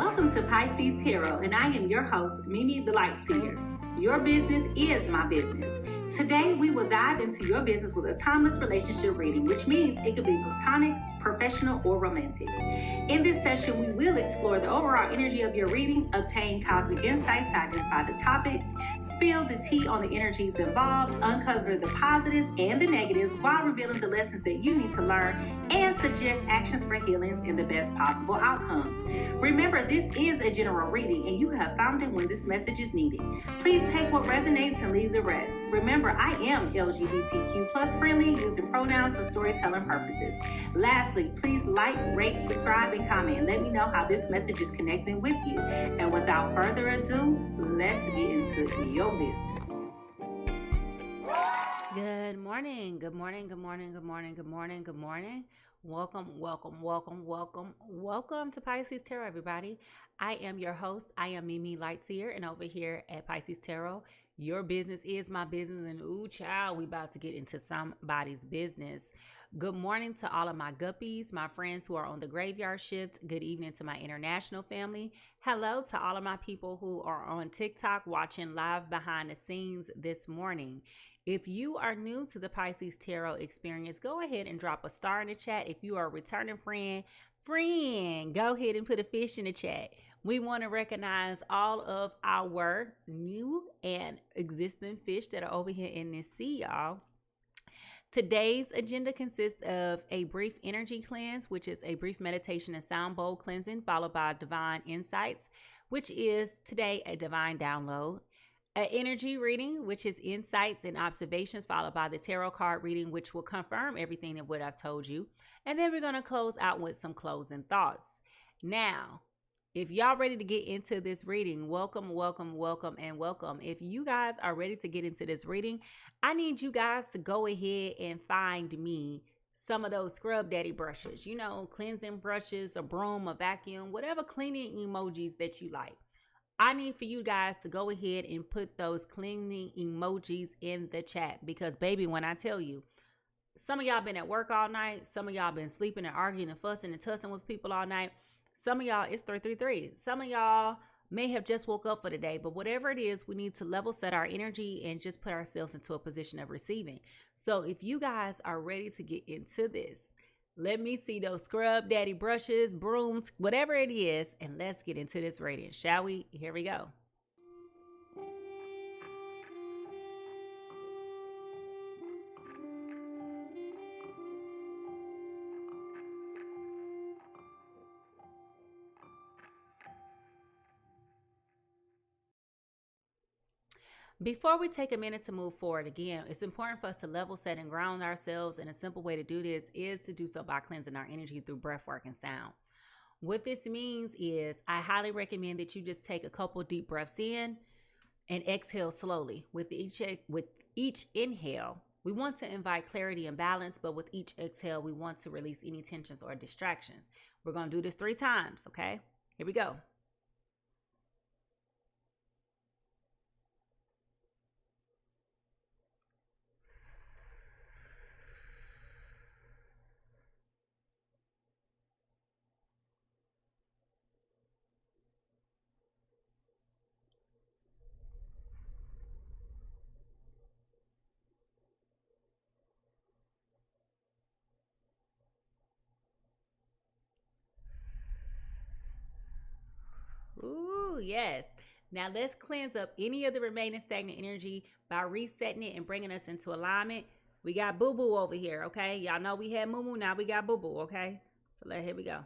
Welcome to Pisces Tarot, and I am your host, Mimi Lightseer. Your business is my business. Today, we will dive into your business with a timeless relationship reading, which means it could be platonic, professional, or romantic. In this session, we will explore the overall energy of your reading, obtain cosmic insights to identify the topics, spill the tea on the energies involved, uncover the positives and the negatives while revealing the lessons that you need to learn, and suggest actions for healings and the best possible outcomes. Remember, this is a general reading, and you have found it when this message is needed. Please take what resonates and leave the rest. Remember, I am LGBTQ plus friendly, using pronouns for storytelling purposes. Lastly, please like, rate, subscribe, and comment. Let me know how this message is connecting with you. And without further ado, let's get into your business. Good morning. Good morning. Good morning. Good morning. Good morning. Good morning. Welcome to Pisces Tarot, everybody. I am your host. I am Mimi Lightseer, and over here at Pisces Tarot, your business is my business, and ooh, child, we about to get into somebody's business. Good morning to all of my guppies, my friends who are on the graveyard shift. Good evening to my international family. Hello to all of my people who are on TikTok watching live behind the scenes this morning. If you are new to the Pisces Tarot experience, go ahead and drop a star in the chat. If you are a returning friend, go ahead and put a fish in the chat. We want to recognize all of our new and existing fish that are over here in this sea, y'all. Today's agenda consists of a brief energy cleanse, which is a brief meditation and sound bowl cleansing, followed by divine insights, which is today a divine download. An energy reading, which is insights and observations, followed by the tarot card reading, which will confirm everything of what I've told you. And then we're going to close out with some closing thoughts. Now, if y'all ready to get into this reading, welcome. If you guys are ready to get into this reading, I need you guys to go ahead and find me some of those scrub daddy brushes, cleansing brushes, a broom, a vacuum, whatever cleaning emojis that you like. I need for you guys to go ahead and put those cleaning emojis in the chat, because baby, when I tell you, some of y'all been at work all night, some of y'all been sleeping and arguing and fussing and tussing with people all night. Some of y'all, it's 333. Some of y'all may have just woke up for the day, but whatever it is, we need to level set our energy and just put ourselves into a position of receiving. So if you guys are ready to get into this, let me see those scrub daddy brushes, brooms, whatever it is, and let's get into this reading, shall we? Here we go. Before we take a minute to move forward, again, it's important for us to level set and ground ourselves, and a simple way to do this is to do so by cleansing our energy through breath work and sound. What this means is I highly recommend that you just take a couple deep breaths in and exhale slowly. With each inhale, we want to invite clarity and balance, but with each exhale, we want to release any tensions or distractions. We're going to do this 3 times, okay? Here we go. Ooh, yes. Now let's cleanse up any of the remaining stagnant energy by resetting it and bringing us into alignment. We got boo-boo over here, okay? Y'all know we had moo-moo, now we got boo-boo, okay? So here we go.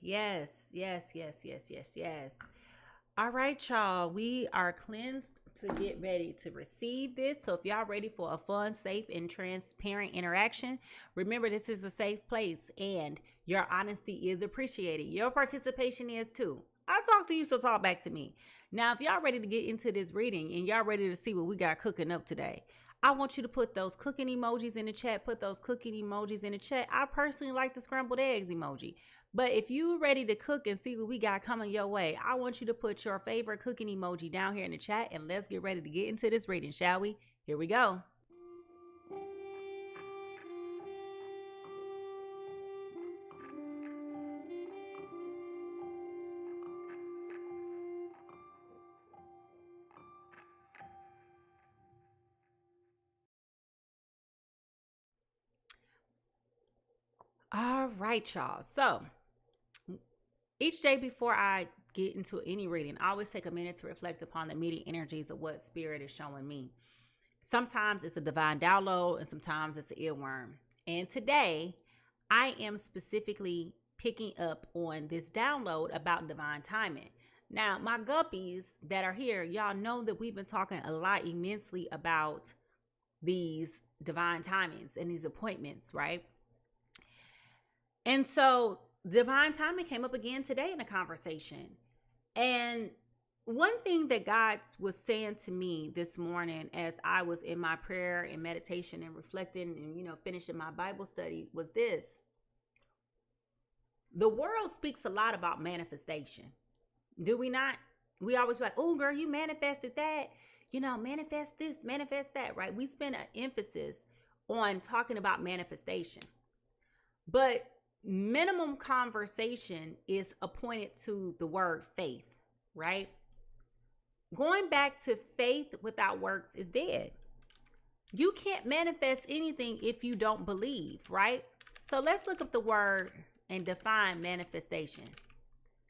Yes. All right, y'all. We are cleansed to get ready to receive this. So if y'all ready for a fun, safe, and transparent interaction, remember this is a safe place and your honesty is appreciated. Your participation is too. I talk to you, so talk back to me. Now, if y'all ready to get into this reading and y'all ready to see what we got cooking up today, I want you to put those cooking emojis in the chat. Put those cooking emojis in the chat. I personally like the scrambled eggs emoji. But if you're ready to cook and see what we got coming your way, I want you to put your favorite cooking emoji down here in the chat and let's get ready to get into this reading, shall we? Here we go. All right, y'all. So each day before I get into any reading, I always take a minute to reflect upon the immediate energies of what spirit is showing me. Sometimes it's a divine download and sometimes it's an earworm. And today I am specifically picking up on this download about divine timing. Now, my guppies that are here, y'all know that we've been talking a lot immensely about these divine timings and these appointments, right? And so divine timing came up again today in a conversation. And one thing that God was saying to me this morning as I was in my prayer and meditation and reflecting and, finishing my Bible study was this. The world speaks a lot about manifestation. Do we not? We always be like, oh, girl, you manifested that. Manifest this, manifest that, right? We spend an emphasis on talking about manifestation. But minimum conversation is appointed to the word faith, right? Going back to faith without works is dead. You can't manifest anything if you don't believe, right? So let's look up the word and define manifestation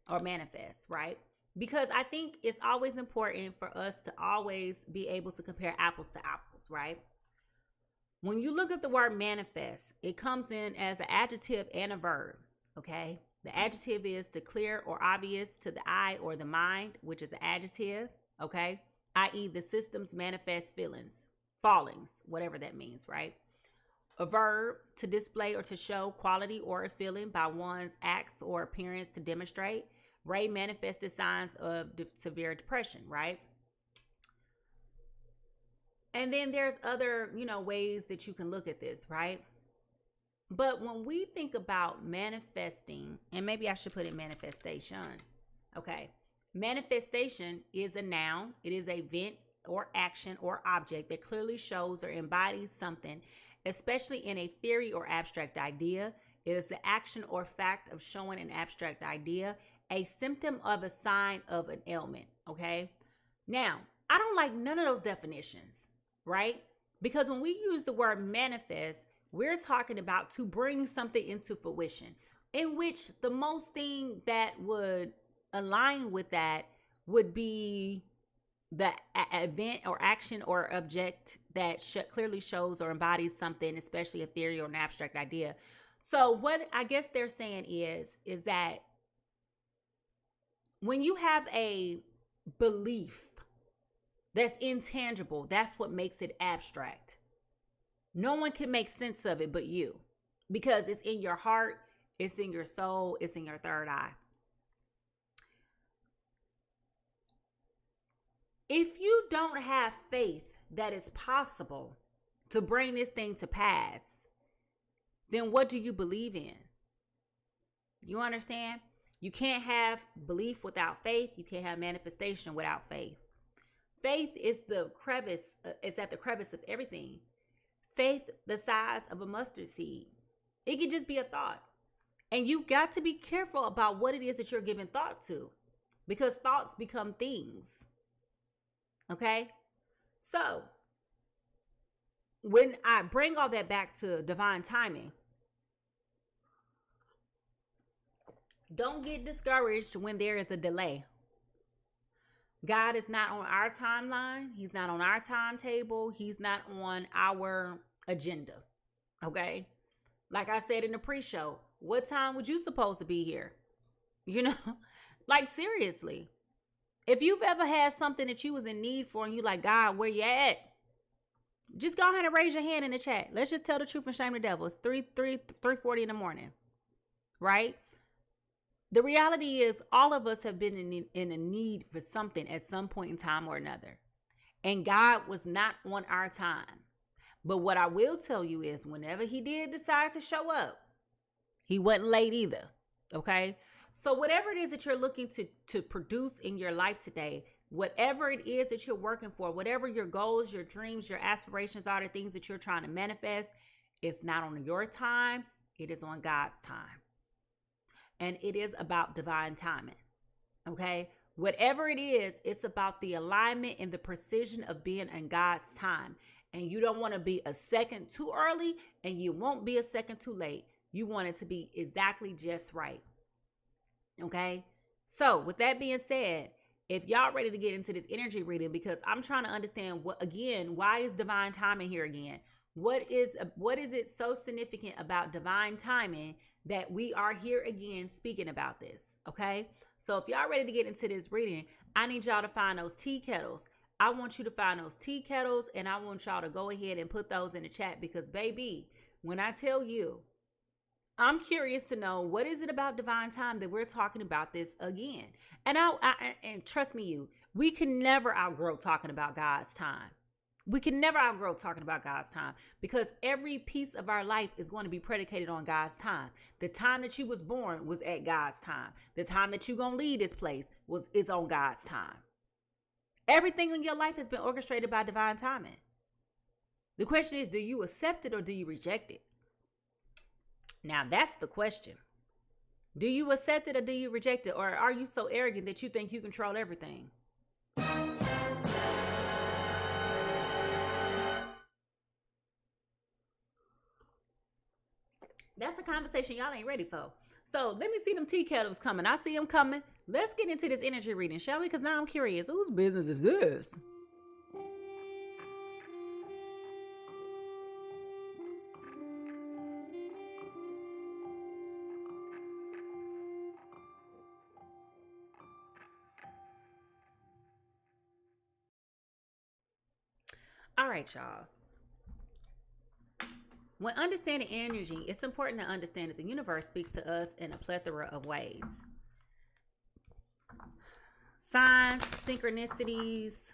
or manifest, right? Because I think it's always important for us to always be able to compare apples to apples, right? When you look at the word manifest, it comes in as an adjective and a verb, okay? The adjective is to clear or obvious to the eye or the mind, which is an adjective, okay? I.e. the systems manifest fallings, whatever that means, right? A verb to display or to show quality or a feeling by one's acts or appearance to demonstrate. Ray manifested signs of severe depression, right? And then there's other, ways that you can look at this, right? But when we think about manifesting, and maybe I should put it manifestation. Okay. Manifestation is a noun. It is a event or action or object that clearly shows or embodies something, especially in a theory or abstract idea. It is the action or fact of showing an abstract idea, a symptom of a sign of an ailment. Okay. Now, I don't like none of those definitions, right? Because when we use the word manifest, we're talking about to bring something into fruition, in which the most thing that would align with that would be the event or action or object that clearly shows or embodies something, especially a theory or an abstract idea. So what I guess they're saying is that when you have a belief that's intangible, that's what makes it abstract. No one can make sense of it but you, because it's in your heart, it's in your soul, it's in your third eye. If you don't have faith that it's possible to bring this thing to pass, then what do you believe in? You understand? You can't have belief without faith. You can't have manifestation without faith. Faith is the crevice, is at the crevice of everything. Faith the size of a mustard seed. It can just be a thought. And you got to be careful about what it is that you're giving thought to, because thoughts become things. Okay? So, when I bring all that back to divine timing, don't get discouraged when there is a delay. God is not on our timeline. He's not on our timetable. He's not on our agenda. Okay? Like I said in the pre-show, what time would you supposed to be here? Like seriously. If you've ever had something that you was in need for and you like, God, where you at? Just go ahead and raise your hand in the chat. Let's just tell the truth and shame the devil. It's 3:40 in the morning, right? The reality is all of us have been in a need for something at some point in time or another. And God was not on our time. But what I will tell you is whenever he did decide to show up, he wasn't late either, okay? So whatever it is that you're looking to produce in your life today, whatever it is that you're working for, whatever your goals, your dreams, your aspirations are, the things that you're trying to manifest, it's not on your time. It is on God's time. And it is about divine timing, okay? Whatever it is, it's about the alignment and the precision of being in God's time. And you don't want to be a second too early and you won't be a second too late. You want it to be exactly just right. Okay, so with that being said, if y'all ready to get into this energy reading, because I'm trying to understand why is divine timing here again? What is it so significant about divine timing that we are here again speaking about this? Okay, so if y'all ready to get into this reading, I need y'all to find those tea kettles. I want you to find those tea kettles and I want y'all to go ahead and put those in the chat because baby, when I tell you, I'm curious to know what is it about divine time that we're talking about this again. And and trust me, we can never outgrow talking about God's time. We can never outgrow talking about God's time because every piece of our life is going to be predicated on God's time. The time that you was born was at God's time. The time that you're going to leave this place is on God's time. Everything in your life has been orchestrated by divine timing. The question is, do you accept it or do you reject it? Now, that's the question. Do you accept it or do you reject it? Or are you so arrogant that you think you control everything? That's a conversation y'all ain't ready for. So let me see them tea kettles coming. I see them coming. Let's get into this energy reading, shall we? Because now I'm curious. Whose business is this? All right, y'all. When understanding energy, it's important to understand that the universe speaks to us in a plethora of ways. Signs, synchronicities,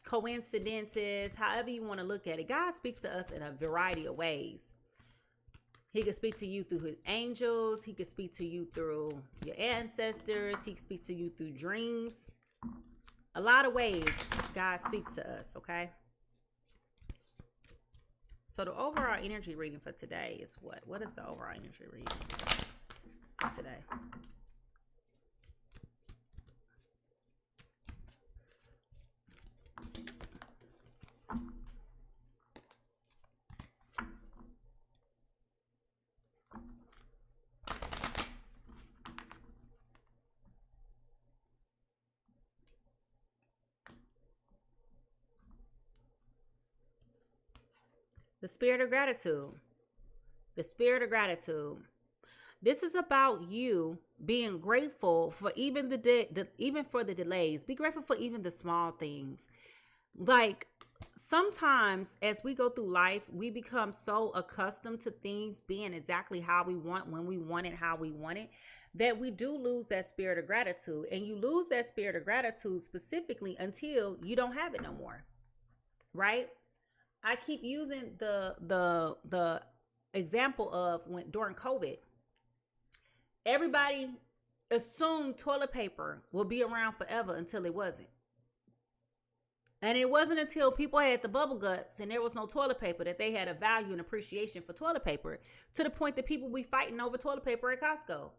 coincidences, however you want to look at it. God speaks to us in a variety of ways. He can speak to you through his angels. He can speak to you through your ancestors. He speaks to you through dreams. A lot of ways God speaks to us, okay? So the overall energy reading for today is what? What is the overall energy reading for today? The spirit of gratitude. The spirit of gratitude. This is about you being grateful for even even for the delays. Be grateful for even the small things. Like sometimes as we go through life, we become so accustomed to things being exactly how we want, when we want it, how we want it, that we do lose that spirit of gratitude. And you lose that spirit of gratitude specifically until you don't have it no more. Right? I keep using the example of when during COVID, everybody assumed toilet paper will be around forever until it wasn't. And it wasn't until people had the bubble guts and there was no toilet paper that they had a value and appreciation for toilet paper, to the point that people be fighting over toilet paper at Costco.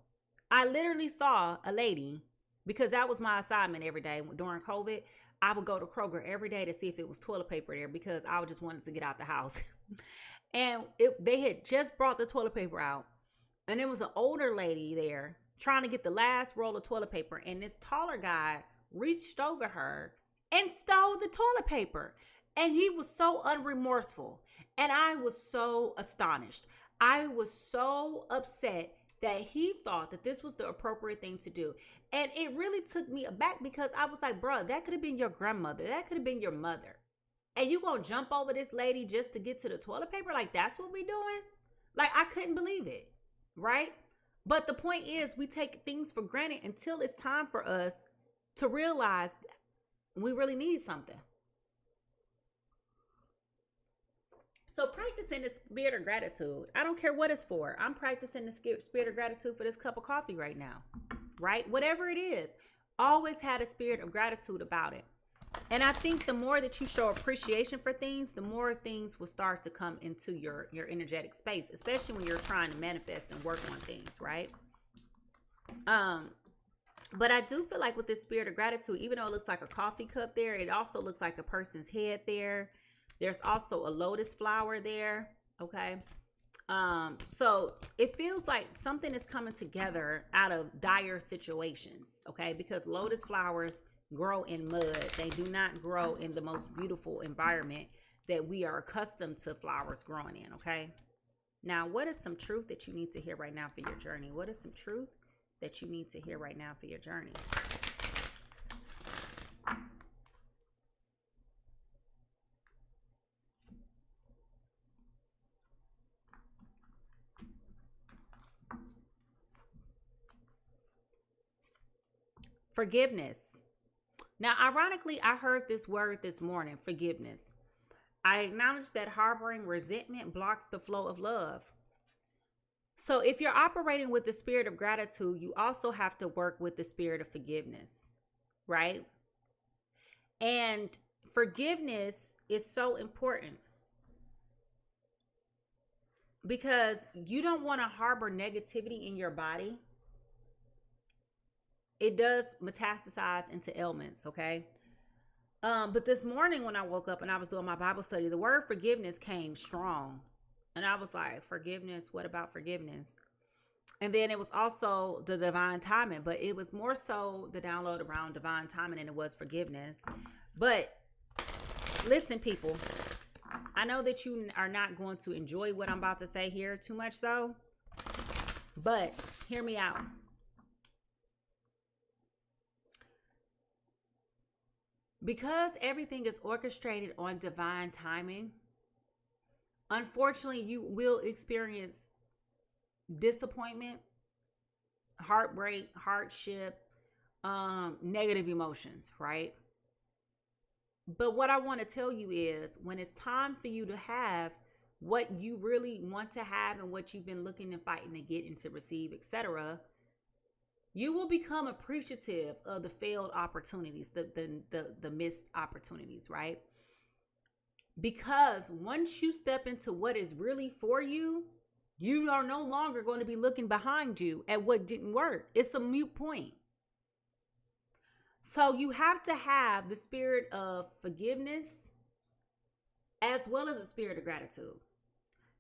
I literally saw a lady, because that was my assignment every day during COVID. I would go to Kroger every day to see if it was toilet paper there because I just wanted to get out the house. And they had just brought the toilet paper out. And there was an older lady there trying to get the last roll of toilet paper. And this taller guy reached over her and stole the toilet paper. And he was so unremorseful. And I was so astonished. I was so upset that he thought that this was the appropriate thing to do. And it really took me aback because I was like, bro, that could have been your grandmother. That could have been your mother. And you gonna jump over this lady just to get to the toilet paper? Like, that's what we doing? Like, I couldn't believe it, right? But the point is, we take things for granted until it's time for us to realize we really need something. So practicing the spirit of gratitude. I don't care what it's for. I'm practicing the spirit of gratitude for this cup of coffee right now, right? Whatever it is, always had a spirit of gratitude about it. And I think the more that you show appreciation for things, the more things will start to come into your energetic space, especially when you're trying to manifest and work on things, right? But I do feel like with this spirit of gratitude, even though it looks like a coffee cup there, it also looks like a person's head there. There's also a lotus flower there, okay? So it feels like something is coming together out of dire situations, okay? Because lotus flowers grow in mud. They do not grow in the most beautiful environment that we are accustomed to flowers growing in, okay? Now, what is some truth that you need to hear right now for your journey? What is some truth that you need to hear right now for your journey? Forgiveness. Now, ironically, I heard this word this morning, forgiveness. I acknowledge that harboring resentment blocks the flow of love. So if you're operating with the spirit of gratitude, you also have to work with the spirit of forgiveness, right? And forgiveness is so important because you don't want to harbor negativity in your body. It does metastasize into ailments, okay? But this morning when I woke up and I was doing my Bible study, the word forgiveness came strong. And I was like, forgiveness? What about forgiveness? And then it was also the divine timing, but it was more so the download around divine timing than it was forgiveness. But listen, people, I know that you are not going to enjoy what I'm about to say here too much so, but hear me out. Because everything is orchestrated on divine timing, unfortunately, you will experience disappointment, heartbreak, hardship, negative emotions, right? But what I want to tell you is when it's time for you to have what you really want to have and what you've been looking and fighting to get and to receive, etc., you will become appreciative of the failed opportunities, the missed opportunities, right? Because once you step into what is really for you, you are no longer going to be looking behind you at what didn't work. It's a moot point. So you have to have the spirit of forgiveness as well as the spirit of gratitude.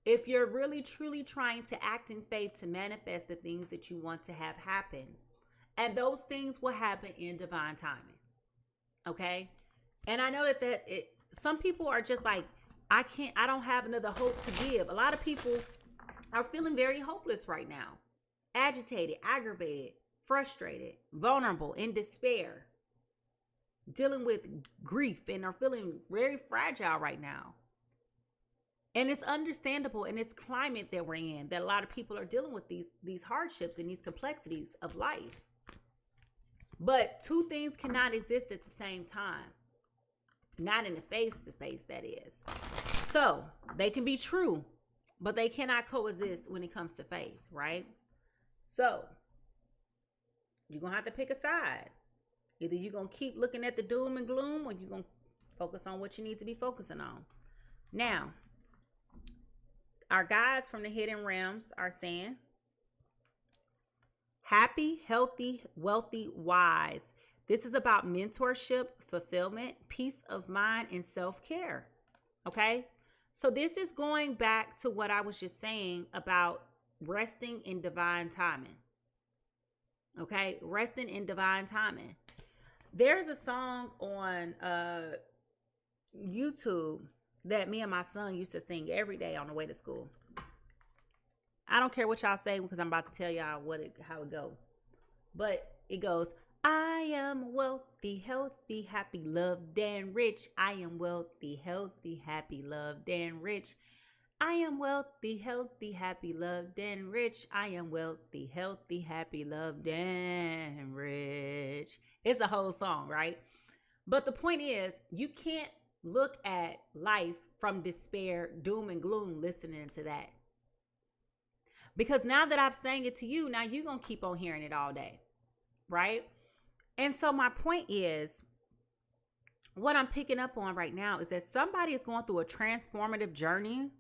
If you're really truly trying to act in faith to manifest the things that you want to have happen, and those things will happen in divine timing. Okay? And I know that some people are just like, I don't have another hope to give. A lot of people are feeling very hopeless right now. Agitated, aggravated, frustrated, vulnerable, in despair, dealing with grief, and are feeling very fragile right now. And it's understandable in this climate that we're in that a lot of people are dealing with these hardships and these complexities of life. But two things cannot exist at the same time. Not in the face-to-face, that is. So they can be true, but they cannot coexist when it comes to faith, right? So you're going to have to pick a side. Either you're going to keep looking at the doom and gloom or you're going to focus on what you need to be focusing on. Now, our guides from the hidden realms are saying, happy, healthy, wealthy, wise. This is about mentorship, fulfillment, peace of mind, and self-care. Okay? So this is going back to what I was just saying about resting in divine timing. Okay? Resting in divine timing. There's a song on YouTube that me and my son used to sing every day on the way to school. I don't care what y'all say because I'm about to tell y'all how it goes. But it goes, I am wealthy, healthy, happy, loved, and rich. I am wealthy, healthy, happy, loved, and rich. I am wealthy, healthy, happy, loved, and rich. I am wealthy, healthy, happy, loved, and rich. It's a whole song, right? But the point is, you can't look at life from despair, doom, and gloom listening to that. Because now that I've sang it to you, now you're going to keep on hearing it all day, right? And so my point is, what I'm picking up on right now is that somebody is going through a transformative journey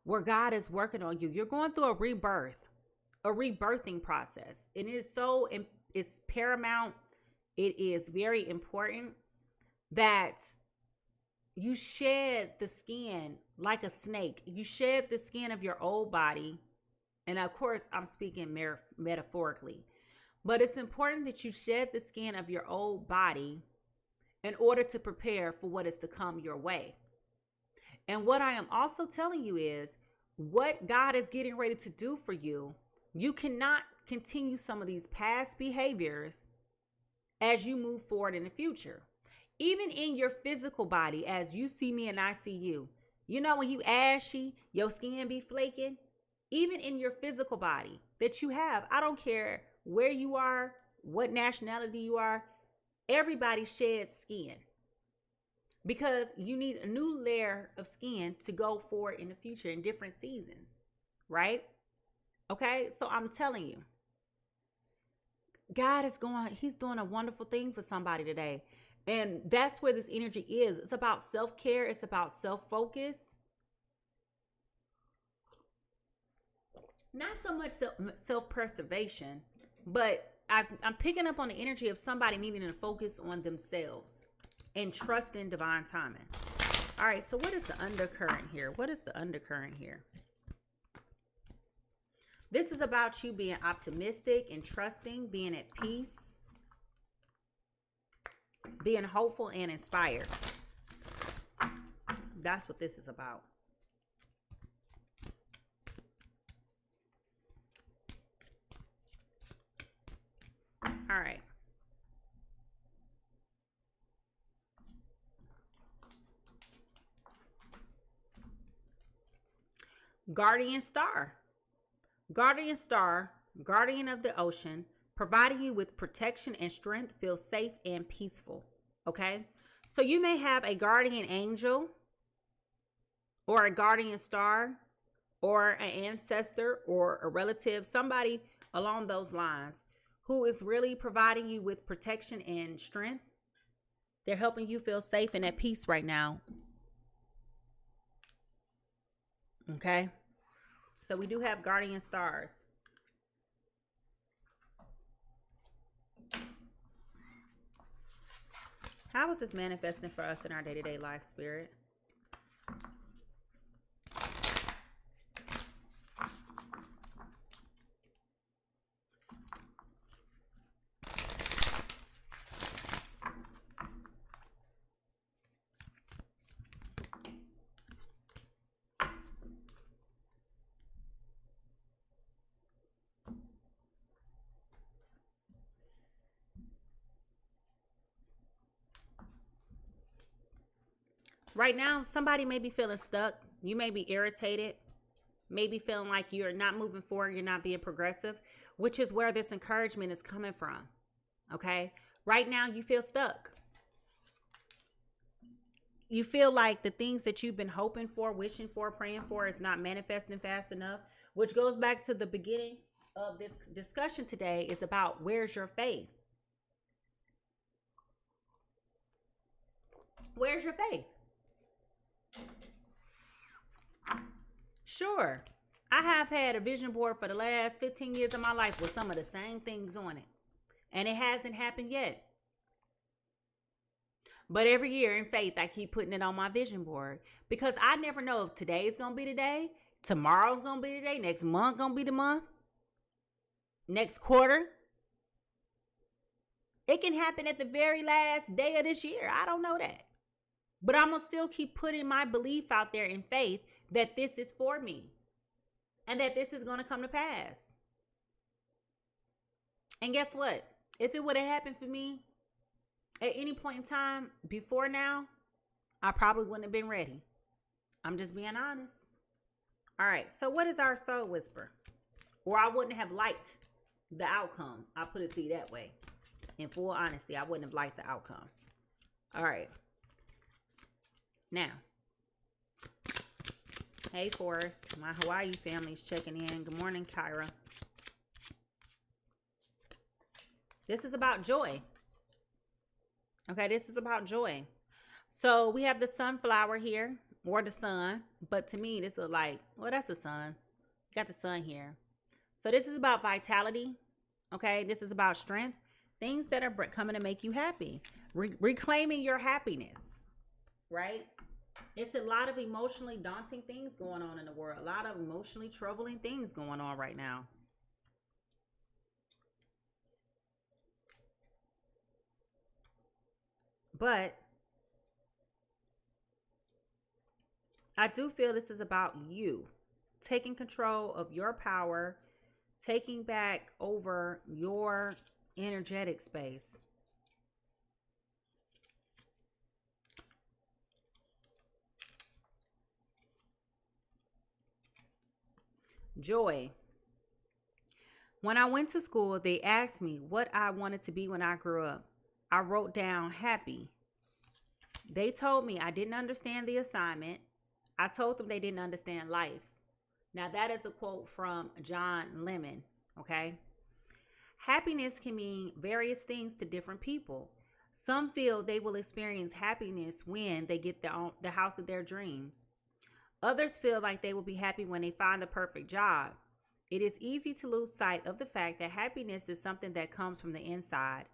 where God is working on you. You're going through a rebirthing process. And it's paramount. It is very important that you shed the skin like a snake. You shed the skin of your old body. And of course, I'm speaking metaphorically. But it's important that you shed the skin of your old body in order to prepare for what is to come your way. And what I am also telling you is what God is getting ready to do for you. You cannot continue some of these past behaviors as you move forward in the future. Even in your physical body, as you see me and I see you. You know, when you ashy, your skin be flaking. Even in your physical body that you have, I don't care where you are, what nationality you are, everybody sheds skin. Because you need a new layer of skin to go forward in the future in different seasons, right? Okay, so I'm telling you, he's doing a wonderful thing for somebody today. And that's where this energy is. It's about self-care. It's about self-focus. Not so much self-preservation, but I'm picking up on the energy of somebody needing to focus on themselves and trust in divine timing. All right, so what is the undercurrent here? What is the undercurrent here? This is about you being optimistic and trusting, being at peace, being hopeful and inspired. That's what this is about. All right. Guardian star. Guardian star, guardian of the ocean, providing you with protection and strength, feel safe and peaceful. Okay? So you may have a guardian angel or a guardian star or an ancestor or a relative, somebody along those lines who is really providing you with protection and strength. They're helping you feel safe and at peace right now. Okay? So we do have guardian stars. How is this manifesting for us in our day-to-day life, Spirit? Right now, somebody may be feeling stuck. You may be irritated, maybe feeling like you're not moving forward, you're not being progressive, which is where this encouragement is coming from. Okay? Right now, you feel stuck. You feel like the things that you've been hoping for, wishing for, praying for is not manifesting fast enough, which goes back to the beginning of this discussion today is about where's your faith? Where's your faith? Sure, I have had a vision board for the last 15 years of my life with some of the same things on it. And it hasn't happened yet. But every year in faith, I keep putting it on my vision board. Because I never know if today's going to be the day, tomorrow's going to be the day, next month going to be the month, next quarter. It can happen at the very last day of this year. I don't know that. But I'm going to still keep putting my belief out there in faith that this is for me. and that this is going to come to pass. And guess what? If it would have happened for me at any point in time before now, I probably wouldn't have been ready. I'm just being honest. All right. So what is our soul whisper? Or I wouldn't have liked the outcome. I'll put it to you that way. In full honesty, I wouldn't have liked the outcome. All right. Now, hey, Taurus. My Hawaii family's checking in. Good morning, Kyra. This is about joy. Okay, this is about joy. So we have the sunflower here, or the sun. But to me, this is like, well, that's the sun. Got the sun here. So this is about vitality. Okay, this is about strength. Things that are coming to make you happy. Reclaiming your happiness. Right? It's a lot of emotionally daunting things going on in the world. A lot of emotionally troubling things going on right now. But I do feel this is about you taking control of your power, taking back over your energetic space. Joy. When I went to school, they asked me what I wanted to be when I grew up. I wrote down happy. They told me I didn't understand the assignment. I told them they didn't understand life. Now that is a quote from John Lemon, okay? Happiness can mean various things to different people. Some feel they will experience happiness when they get the house of their dreams. Others feel like they will be happy when they find the perfect job. It is easy to lose sight of the fact that happiness is something that comes from the inside.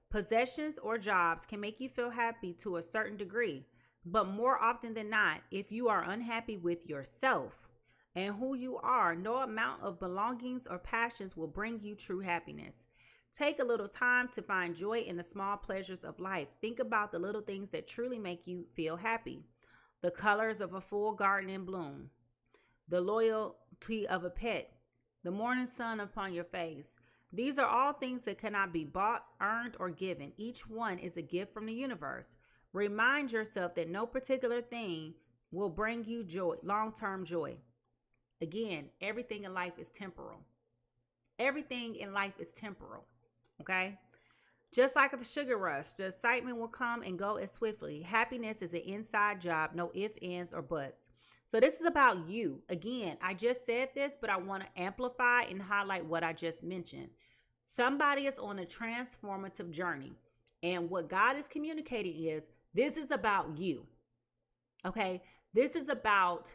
Possessions or jobs can make you feel happy to a certain degree, but more often than not, if you are unhappy with yourself and who you are, no amount of belongings or passions will bring you true happiness. Take a little time to find joy in the small pleasures of life. Think about the little things that truly make you feel happy. The colors of a full garden in bloom, the loyalty of a pet, the morning sun upon your face. These are all things that cannot be bought, earned, or given. Each one is a gift from the universe. Remind yourself that no particular thing will bring you joy, long-term joy. Again, everything in life is temporal. Everything in life is temporal, okay? Just like the sugar rush, the excitement will come and go as swiftly. Happiness is an inside job, no ifs, ands, or buts. So this is about you. Again, I just said this, but I want to amplify and highlight what I just mentioned. Somebody is on a transformative journey. And what God is communicating is, this is about you. Okay? This is about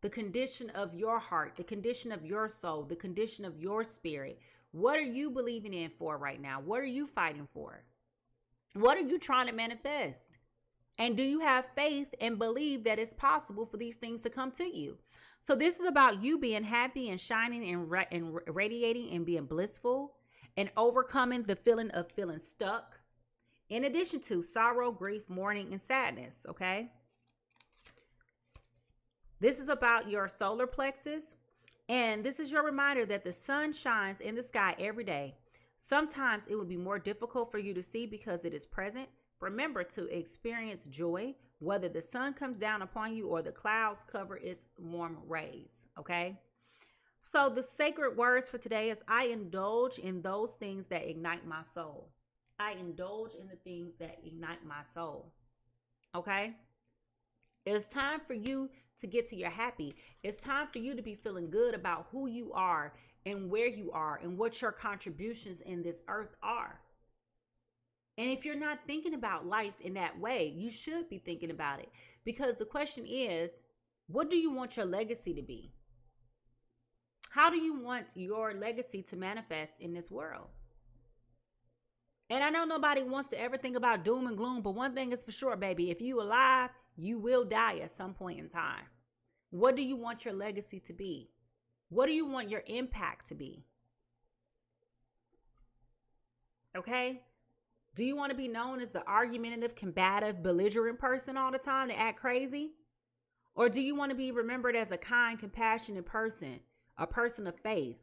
the condition of your heart, the condition of your soul, the condition of your spirit. What are you believing in for right now? What are you fighting for? What are you trying to manifest? And do you have faith and believe that it's possible for these things to come to you? So this is about you being happy and shining and radiating and being blissful and overcoming the feeling of feeling stuck, in addition to sorrow, grief, mourning, and sadness, okay? This is about your solar plexus. And this is your reminder that the sun shines in the sky every day. Sometimes it will be more difficult for you to see because it is present. Remember to experience joy, whether the sun comes down upon you or the clouds cover its warm rays, okay? So the sacred words for today is, I indulge in those things that ignite my soul. I indulge in the things that ignite my soul, okay? It's time for you to get to your happy. It's time for you to be feeling good about who you are and where you are and what your contributions in this earth are. And if you're not thinking about life in that way, you should be thinking about it. Because the question is, what do you want your legacy to be? How do you want your legacy to manifest in this world? And I know nobody wants to ever think about doom and gloom, but one thing is for sure, baby, if you alive, you will die at some point in time. What do you want your legacy to be? What do you want your impact to be? Okay? Do you want to be known as the argumentative, combative, belligerent person all the time to act crazy? Or do you want to be remembered as a kind, compassionate person, a person of faith,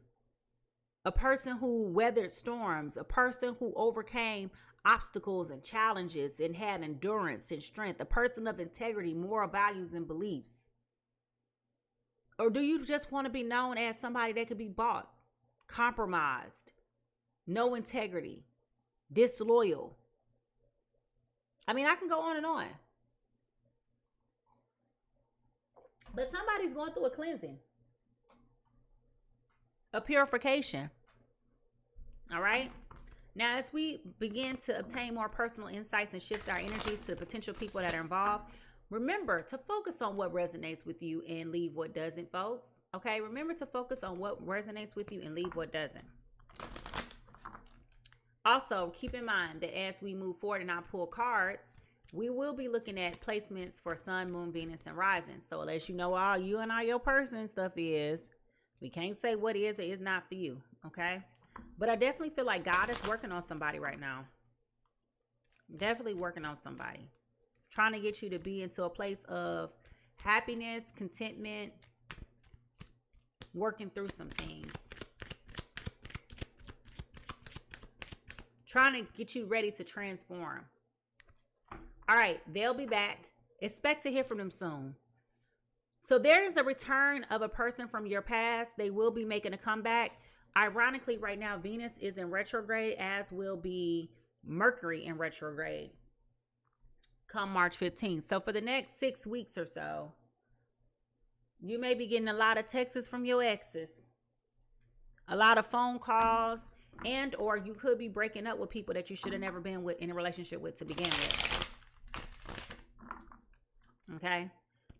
a person who weathered storms, a person who overcame obstacles and challenges and had endurance and strength, a person of integrity, moral values, and beliefs? Or do you just want to be known as somebody that could be bought, compromised, no integrity, disloyal? I mean, I can go on and on. But somebody's going through a cleansing, a purification. All right. Now, as we begin to obtain more personal insights and shift our energies to the potential people that are involved, remember to focus on what resonates with you and leave what doesn't, folks. Okay. Remember to focus on what resonates with you and leave what doesn't. Also, keep in mind that as we move forward and I pull cards, we will be looking at placements for Sun, Moon, Venus, and Rising. So unless you know all you and all your person stuff is, we can't say what is or is not for you. Okay. But I definitely feel like God is working on somebody right now. Definitely working on somebody. Trying to get you to be into a place of happiness, contentment, working through some things. Trying to get you ready to transform. All right, they'll be back. Expect to hear from them soon. So there is a return of a person from your past. They will be making a comeback. Ironically, right now, Venus is in retrograde, as will be Mercury in retrograde come March 15th. So for the next 6 weeks or so, you may be getting a lot of texts from your exes, a lot of phone calls, and or you could be breaking up with people that you should have never been with in a relationship with to begin with. Okay.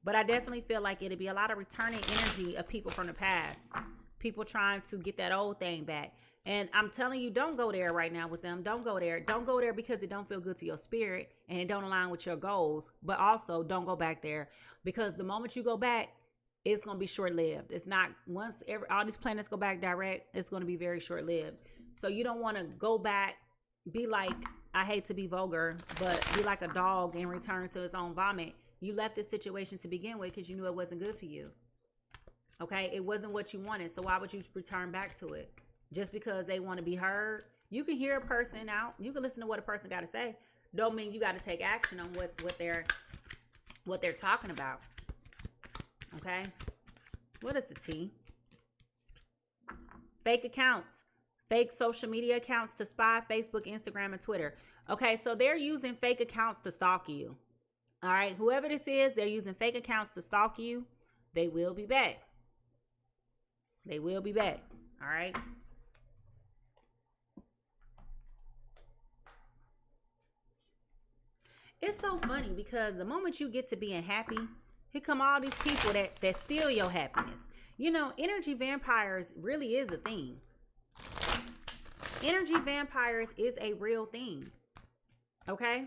But I definitely feel like it'd be a lot of returning energy of people from the past. People trying to get that old thing back. And I'm telling you, don't go there right now with them. Don't go there. Don't go there because it don't feel good to your spirit and it don't align with your goals. But also don't go back there because the moment you go back, it's going to be short-lived. It's not once all these planets go back direct, it's going to be very short-lived. So you don't want to go back, be like, I hate to be vulgar, but be like a dog and return to its own vomit. You left this situation to begin with because you knew it wasn't good for you. Okay, it wasn't what you wanted. So why would you return back to it? Just because they want to be heard? You can hear a person out. You can listen to what a person got to say. Don't mean you got to take action on what they're talking about. Okay, what is the T? Fake accounts, fake social media accounts to spy, Facebook, Instagram, and Twitter. Okay, so they're using fake accounts to stalk you. All right, whoever this is, they're using fake accounts to stalk you. They will be back. They will be back. All right. It's so funny because the moment you get to being happy, here come all these people that steal your happiness. You know, energy vampires really is a thing. Energy vampires is a real thing. Okay?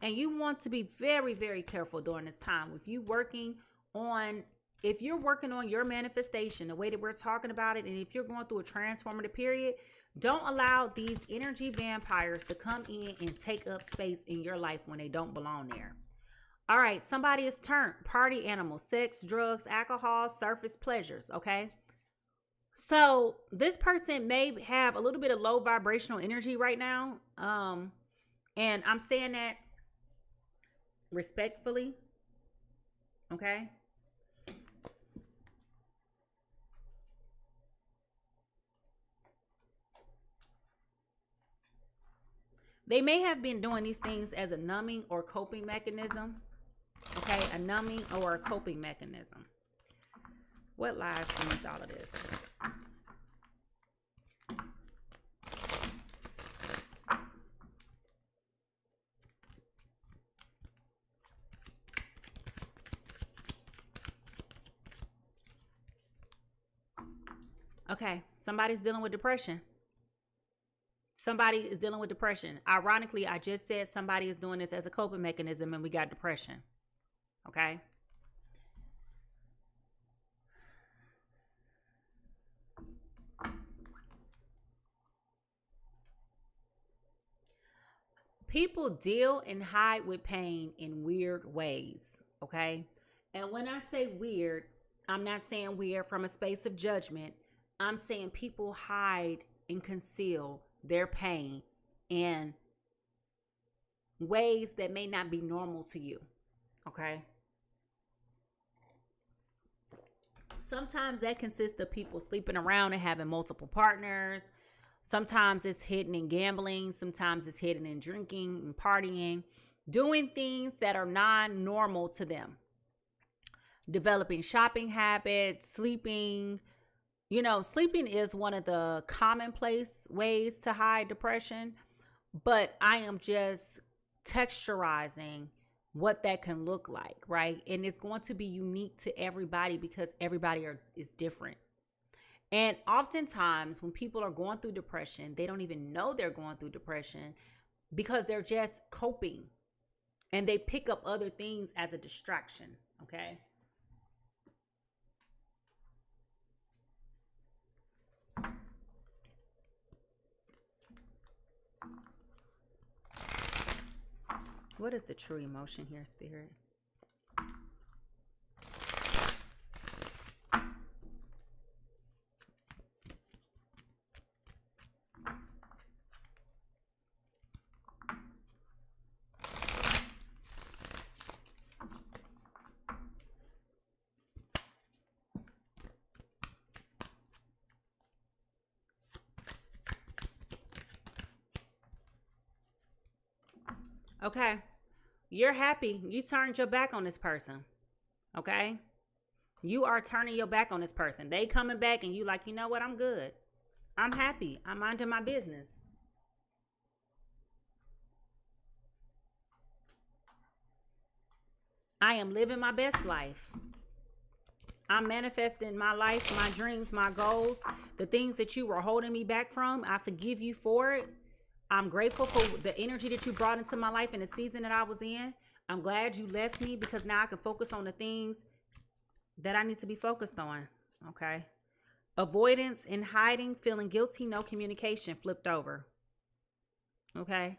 And you want to be very, very careful during this time. If you're working on your manifestation, the way that we're talking about it, and if you're going through a transformative period, don't allow these energy vampires to come in and take up space in your life when they don't belong there. All right, somebody is turned party animal, sex, drugs, alcohol, surface pleasures, okay? So this person may have a little bit of low vibrational energy right now. And I'm saying that respectfully, okay? They may have been doing these things as a numbing or coping mechanism. Okay, a numbing or a coping mechanism. What lies beneath all of this? Okay, somebody's dealing with depression. Somebody is dealing with depression. Ironically, I just said somebody is doing this as a coping mechanism and we got depression. Okay. People deal and hide with pain in weird ways. Okay. And when I say weird, I'm not saying weird from a space of judgment. I'm saying people hide and conceal their pain in ways that may not be normal to you. Okay. Sometimes that consists of people sleeping around and having multiple partners. Sometimes it's hidden in gambling. Sometimes it's hidden in drinking and partying, doing things that are non-normal to them. Developing shopping habits, sleeping. You know, sleeping is one of the commonplace ways to hide depression, but I am just texturizing what that can look like, right? And it's going to be unique to everybody because everybody is different. And oftentimes when people are going through depression, they don't even know they're going through depression because they're just coping and they pick up other things as a distraction, okay? What is the true emotion here, Spirit? Okay. You're happy. You turned your back on this person. Okay. You are turning your back on this person. They coming back and you like, you know what? I'm good. I'm happy. I'm minding my business. I am living my best life. I'm manifesting my life, my dreams, my goals, the things that you were holding me back from. I forgive you for it. I'm grateful for the energy that you brought into my life in the season that I was in. I'm glad you left me because now I can focus on the things that I need to be focused on. Okay. Avoidance and hiding, feeling guilty, no communication, flipped over. Okay.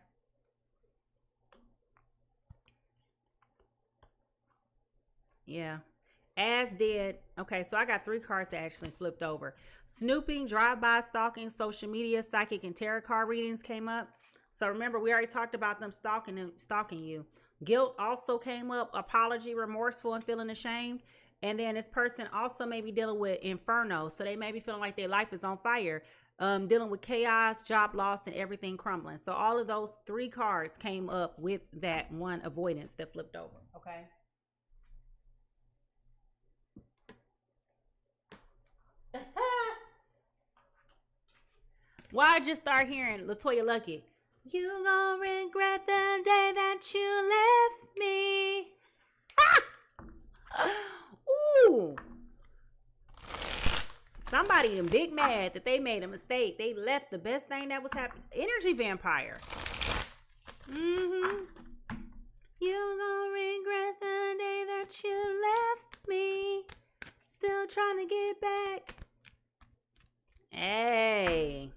Yeah. As did. Okay, so I got 3 cards that actually flipped over. Snooping, drive-by stalking, social media, psychic, and tarot card readings came up. So remember, we already talked about them stalking you. Guilt also came up. Apology, remorseful, and feeling ashamed. And then this person also may be dealing with inferno. So they may be feeling like their life is on fire. Dealing with chaos, job loss, and everything crumbling. So all of those 3 cards came up with that one avoidance that flipped over. Okay. Why I just start hearing LeToya Luckett. You gonna regret the day that you left me. Ooh. Somebody in big mad that they made a mistake. They left the best thing that was happening. Energy vampire. Mm-hmm. You gonna regret the day that you left me. Still trying to get back. Hey.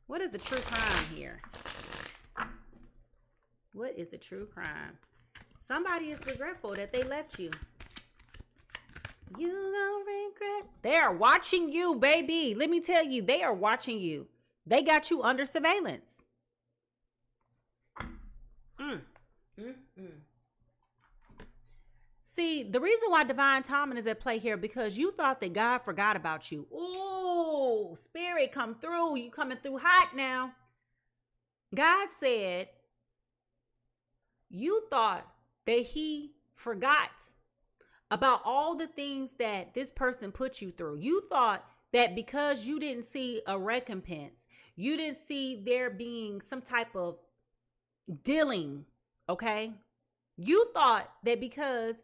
What is the true crime here? What is the true crime? Somebody is regretful that they left you. You gonna regret. They are watching you, baby. Let me tell you, they are watching you. They got you under surveillance. See, the reason why divine timing is at play here because you thought that God forgot about you. Ooh, spirit come through. You coming through hot now. God said you thought that he forgot about all the things that this person put you through. You thought that because you didn't see a recompense, you didn't see there being some type of dealing, okay? You thought that because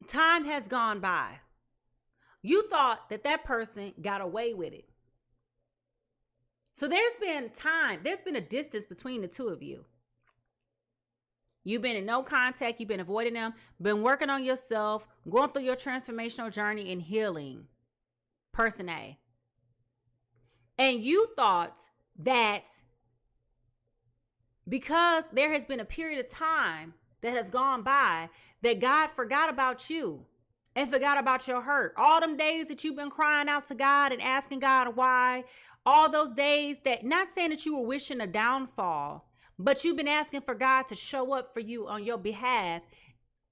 time has gone by, you thought that that person got away with it. So there's been a distance between the two of you. You've been in no contact. You've been avoiding them, been working on yourself, going through your transformational journey and healing. Person A. And you thought that because there has been a period of time that has gone by, that God forgot about you and forgot about your hurt. All them days that you've been crying out to God and asking God why. All those days that, not saying that you were wishing a downfall, but you've been asking for God to show up for you on your behalf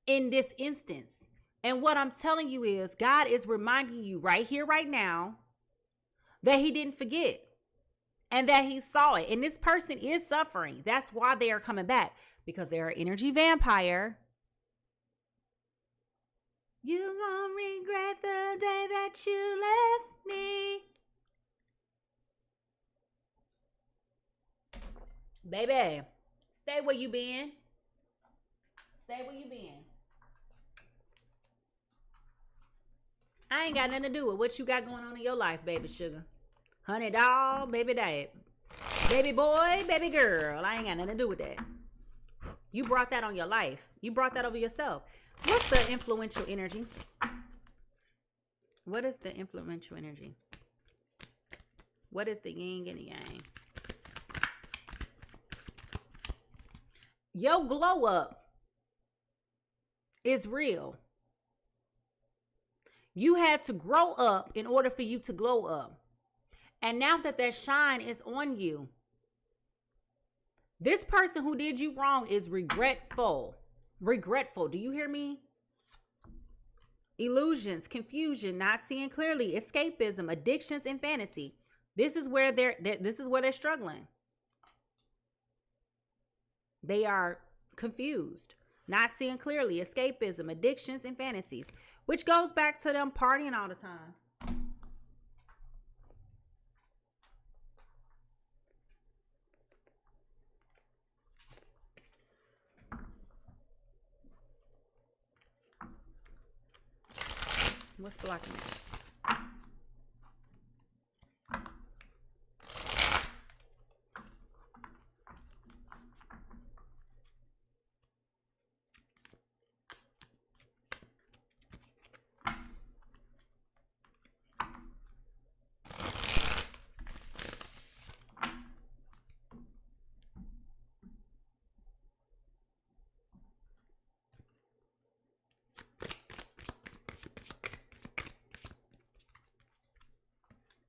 in this instance. And what I'm telling you is God is reminding you right here, right now, that he didn't forget and that he saw it. And this person is suffering. That's why they are coming back, because they're an energy vampire. You gonna regret the day that you left me. Baby, stay where you been. Stay where you been. I ain't got nothing to do with what you got going on in your life, baby sugar. Honey doll, baby dad. Baby boy, baby girl. I ain't got nothing to do with that. You brought that on your life. You brought that over yourself. What's the influential energy? What is the influential energy? What is the yin and the yang? Your glow up is real. You had to grow up in order for you to glow up. And now that that shine is on you, this person who did you wrong is regretful. Regretful. Do you hear me? Illusions, confusion, not seeing clearly, escapism, addictions, and fantasy. This is where they're struggling. They are confused, not seeing clearly, escapism, addictions, and fantasies, which goes back to them partying all the time. What's blocking this?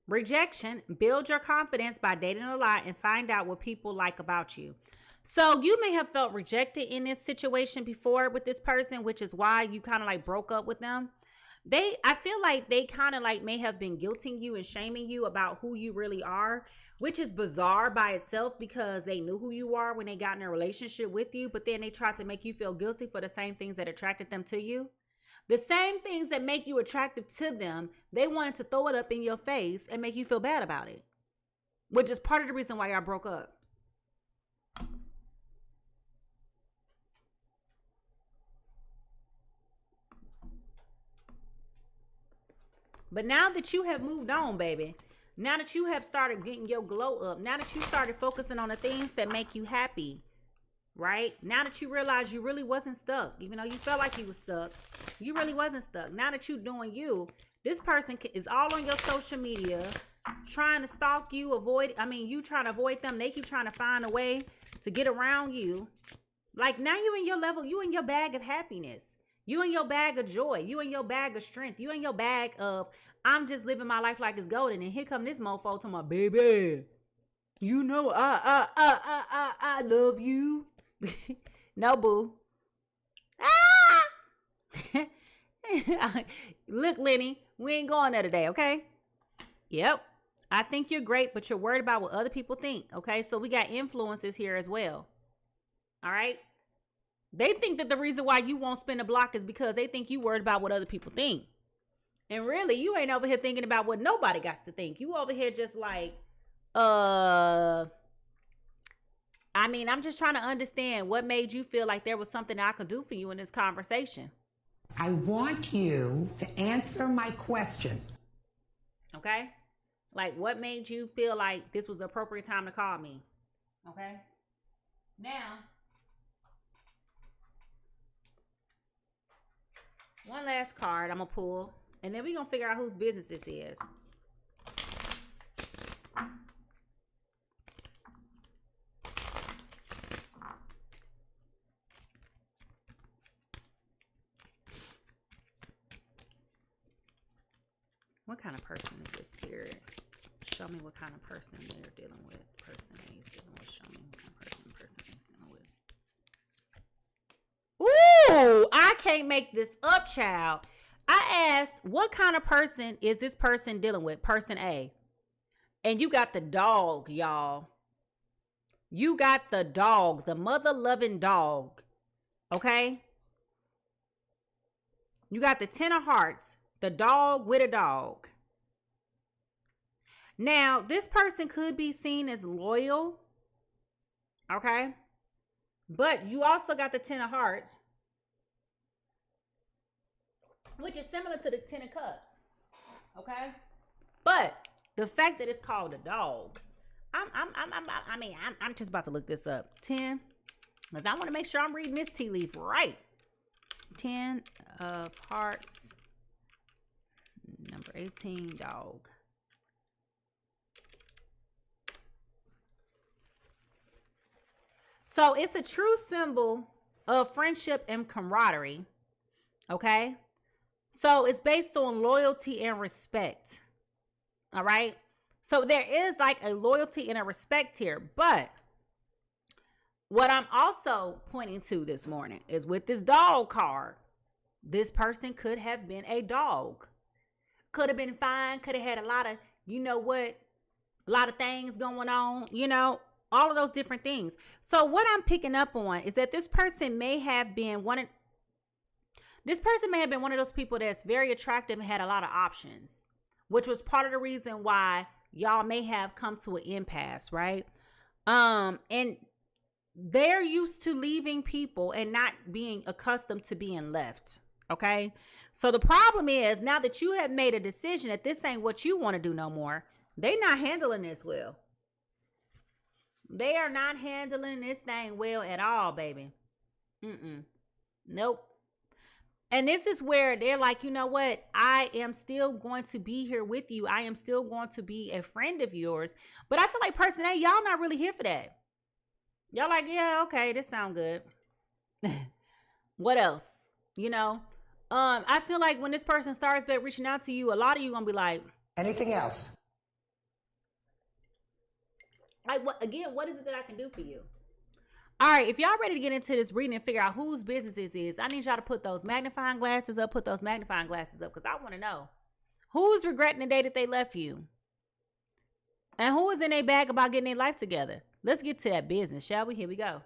Rejection. Build your confidence by dating a lot and find out what people like about you. So you may have felt rejected in this situation before with this person, which is why you kind of like broke up with them. I feel like they kind of like may have been guilting you and shaming you about who you really are, which is bizarre by itself because they knew who you are when they got in a relationship with you, but then they tried to make you feel guilty for the same things that attracted them to you. The same things that make you attractive to them, they wanted to throw it up in your face and make you feel bad about it, which is part of the reason why y'all broke up. But now that you have moved on, baby, now that you have started getting your glow up, now that you started focusing on the things that make you happy, right? Now that you realize you really wasn't stuck, even though you felt like you was stuck, you really wasn't stuck. Now that you doing you, this person is all on your social media, trying to stalk you, you trying to avoid them. They keep trying to find a way to get around you. Like now you in your level, you in your bag of happiness. You in your bag of joy. You in your bag of strength. You in your bag of, I'm just living my life like it's golden. And here come this mofo to my baby. You know, I love you. No, boo. Ah! Look, Lenny, we ain't going there today, okay? Yep. I think you're great, but you're worried about what other people think, okay? So we got influences here as well. All right? They think that the reason why you won't spin a block is because they think you worried about what other people think. And really, you ain't over here thinking about what nobody got to think. You over here just like, I'm just trying to understand what made you feel like there was something I could do for you in this conversation. I want you to answer my question. Okay? Like, what made you feel like this was the appropriate time to call me? Okay? Now, one last card I'm going to pull, and then we're going to figure out whose business this is. What kind of person is this, Spirit? Show me what kind of person they're dealing with. Person A is dealing with. Show me what kind of person A is dealing with. Ooh, I can't make this up, child. I asked, what kind of person is this person dealing with? Person A. And you got the dog, y'all. You got the dog, the mother-loving dog. Okay? You got the 10 of hearts, the dog with a dog. Now, this person could be seen as loyal. Okay? But you also got the 10 of hearts, which is similar to the 10 of cups. Okay? But the fact that it's called a dog, I'm just about to look this up. 10, because I want to make sure I'm reading this tea leaf right. 10 of hearts, number 18, dog. So it's a true symbol of friendship and camaraderie. Okay? So it's based on loyalty and respect. All right? So there is like a loyalty and a respect here. But what I'm also pointing to this morning is with this dog card, this person could have been a dog. Could have been fine. Could have had a lot of, you know what, a lot of things going on, you know, all of those different things. So what I'm picking up on is that this person may have been one of those people that's very attractive and had a lot of options, which was part of the reason why y'all may have come to an impasse, right? And they're used to leaving people and not being accustomed to being left. Okay. So the problem is now that you have made a decision that this ain't what you want to do no more, they not handling this well. They are not handling this thing well at all, baby. Nope. And this is where they're like, you know what? I am still going to be here with you. I am still going to be a friend of yours. But I feel like person A, y'all not really here for that. Y'all like, yeah, okay, this sound good. What else? You know? I feel like when this person starts back reaching out to you, a lot of you gonna be like, anything else? Like, what is it that I can do for you? All right, if y'all ready to get into this reading and figure out whose business this is, I need y'all to put those magnifying glasses up, because I want to know who's regretting the day that they left you. And who is in their bag about getting their life together? Let's get to that business, shall we? Here we go.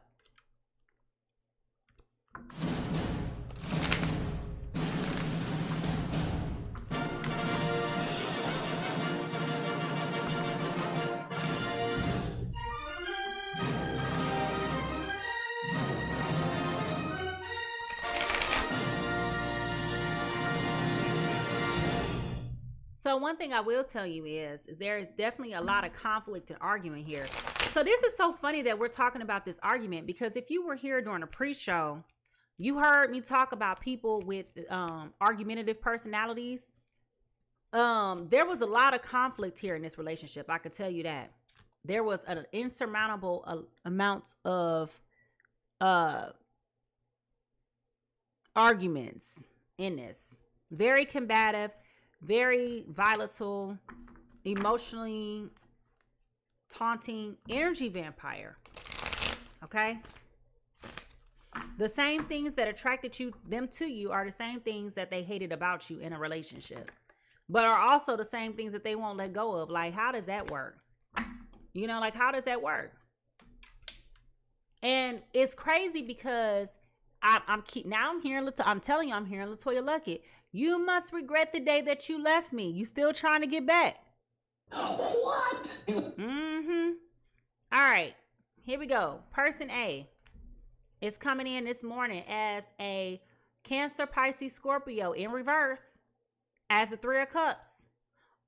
So one thing I will tell you is there is definitely a lot of conflict and argument here. So this is so funny that we're talking about this argument, because if you were here during the pre-show, you heard me talk about people with argumentative personalities. There was a lot of conflict here in this relationship. I could tell you that. There was an insurmountable amount of arguments in this. Very combative, very volatile, emotionally taunting, energy vampire. Okay? The same things that attracted them to you are the same things that they hated about you in a relationship, but are also the same things that they won't let go of. Like, how does that work? You know, like, how does that work? And it's crazy because I'm hearing LeToya Luckett. You must regret the day that you left me. You still trying to get back. What? All right, here we go. Person A is coming in this morning as a Cancer, Pisces, Scorpio in reverse, as the 3 of Cups.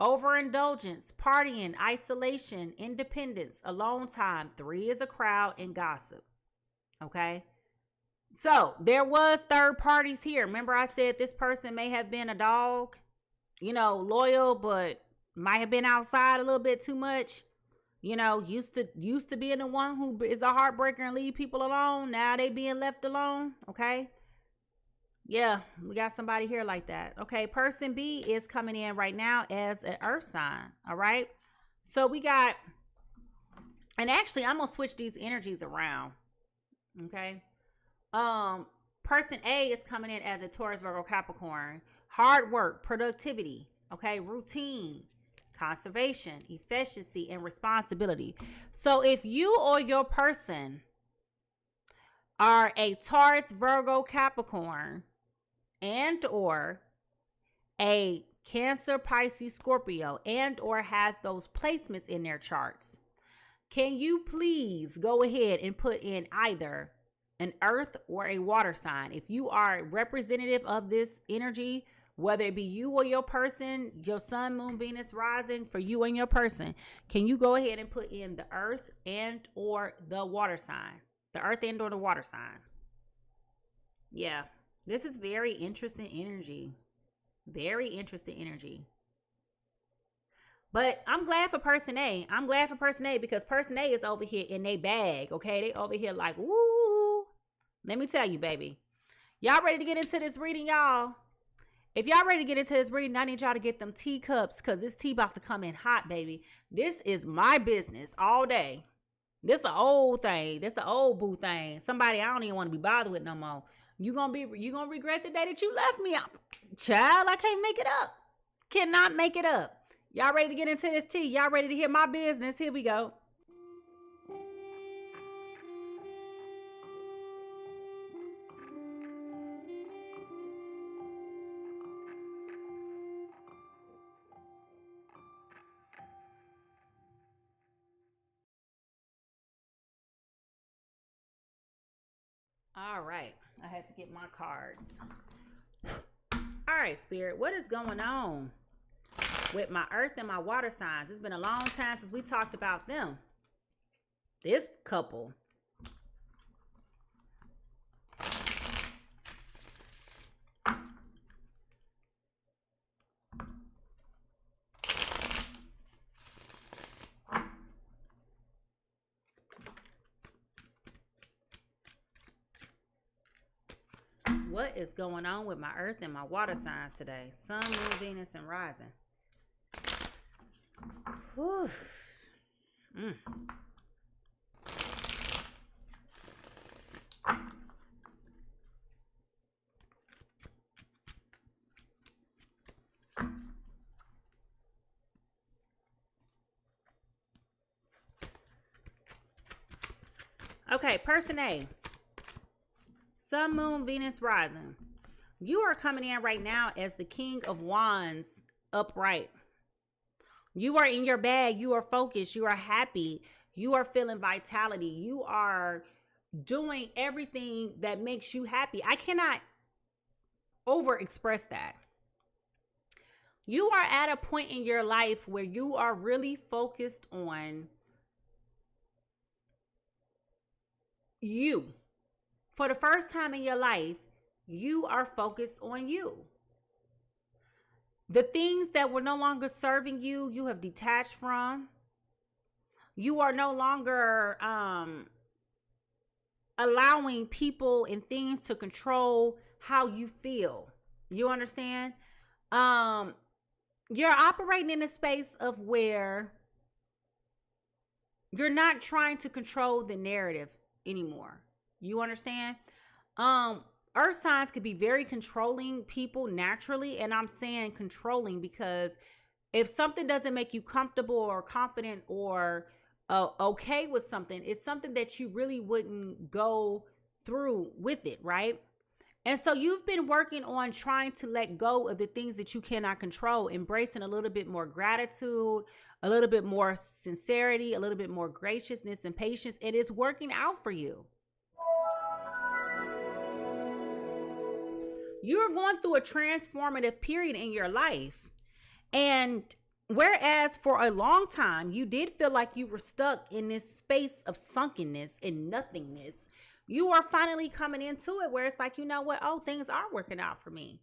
Overindulgence, partying, isolation, independence, alone time. 3 is a crowd, and gossip. Okay? So there was third parties here. Remember I said this person may have been a dog, you know, loyal, but might have been outside a little bit too much. You know, used to being the one who is a heartbreaker and leave people alone. Now they being left alone. Okay. Yeah, we got somebody here like that. Okay, person B is coming in right now as an earth sign. All right. So we got, and actually I'm gonna switch these energies around. Okay. Um, person A is coming in as a Taurus, Virgo, Capricorn. Hard work, productivity, okay, routine, conservation, efficiency, and responsibility. So if you or your person are a Taurus, Virgo, Capricorn, and or a Cancer, Pisces, Scorpio, and or has those placements in their charts, can you please go ahead and put in either an earth or a water sign? If you are representative of this energy, whether it be you or your person, your sun, moon, Venus, rising, for you and your person, can you go ahead and put in the earth and or the water sign? The earth and or the water sign. Yeah, this is very interesting energy. Very interesting energy. But I'm glad for person A. I'm glad for person A because person A is over here in their bag. Okay, they over here like, woo. Let me tell you, baby. Y'all ready to get into this reading, y'all? If y'all ready to get into this reading, I need y'all to get them teacups because this tea about to come in hot, baby. This is my business all day. This an old thing. This an old boo thing. Somebody I don't even want to be bothered with no more. You gonna regret the day that you left me. Child, I can't make it up. Cannot make it up. Y'all ready to get into this tea? Y'all ready to hear my business? Here we go. All right. I had to get my cards. All right, Spirit. What is going on with my earth and my water signs? It's been a long time since we talked about them. This couple. What is going on with my earth and my water signs today? Sun, moon, Venus, and rising. Whew. Okay, person A. Sun, moon, Venus, rising. You are coming in right now as the King of Wands upright. You are in your bag. You are focused. You are happy. You are feeling vitality. You are doing everything that makes you happy. I cannot over express that. You are at a point in your life where you are really focused on you. For the first time in your life, you are focused on you. The things that were no longer serving you, you have detached from. You are no longer allowing people and things to control how you feel. You understand? You're operating in a space of where you're not trying to control the narrative anymore. You understand? Earth signs could be very controlling people naturally. And I'm saying controlling because if something doesn't make you comfortable or confident or okay with something, it's something that you really wouldn't go through with it, right? And so you've been working on trying to let go of the things that you cannot control, embracing a little bit more gratitude, a little bit more sincerity, a little bit more graciousness and patience. And it's working out for you. You're going through a transformative period in your life. And whereas for a long time, you did feel like you were stuck in this space of sunkenness and nothingness, you are finally coming into it where it's like, you know what? Oh, things are working out for me.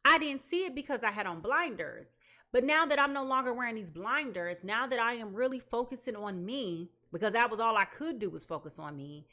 I didn't see it because I had on blinders. But now that I'm no longer wearing these blinders, now that I am really focusing on me, because that was all I could do was focus on me,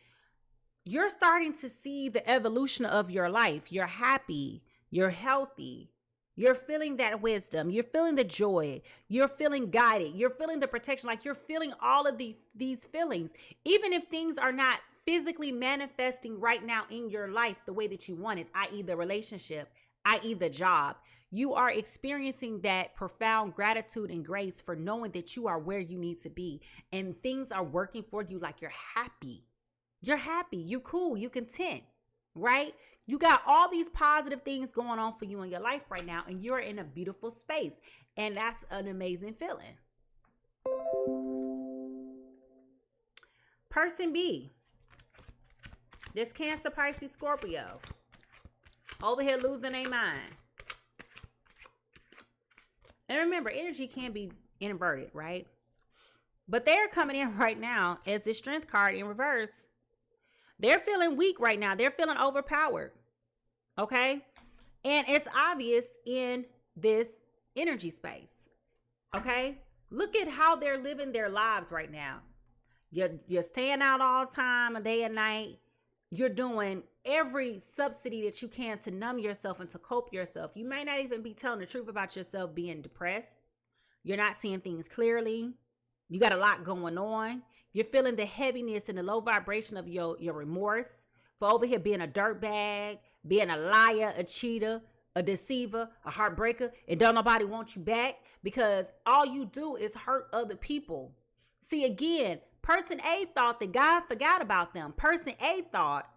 you're starting to see the evolution of your life. You're happy, you're healthy, you're feeling that wisdom, you're feeling the joy, you're feeling guided, you're feeling the protection, like you're feeling all of these feelings. Even if things are not physically manifesting right now in your life the way that you want it, i.e. the relationship, i.e. the job, you are experiencing that profound gratitude and grace for knowing that you are where you need to be and things are working for you. Like you're happy. You're happy. You're cool. You're content, right? You got all these positive things going on for you in your life right now, and you're in a beautiful space. And that's an amazing feeling. Person B, this Cancer, Pisces, Scorpio, over here losing their mind. And remember, energy can be inverted, right? But they're coming in right now as the Strength card in reverse. They're feeling weak right now. They're feeling overpowered. Okay? And it's obvious in this energy space. Okay? Look at how they're living their lives right now. You're staying out all the time, a day and night. You're doing every subsidy that you can to numb yourself and to cope yourself. You may not even be telling the truth about yourself being depressed. You're not seeing things clearly. You got a lot going on. You're feeling the heaviness and the low vibration of your remorse for over here being a dirtbag, being a liar, a cheater, a deceiver, a heartbreaker, and don't nobody want you back because all you do is hurt other people. See, again, person A thought that God forgot about them. Person A thought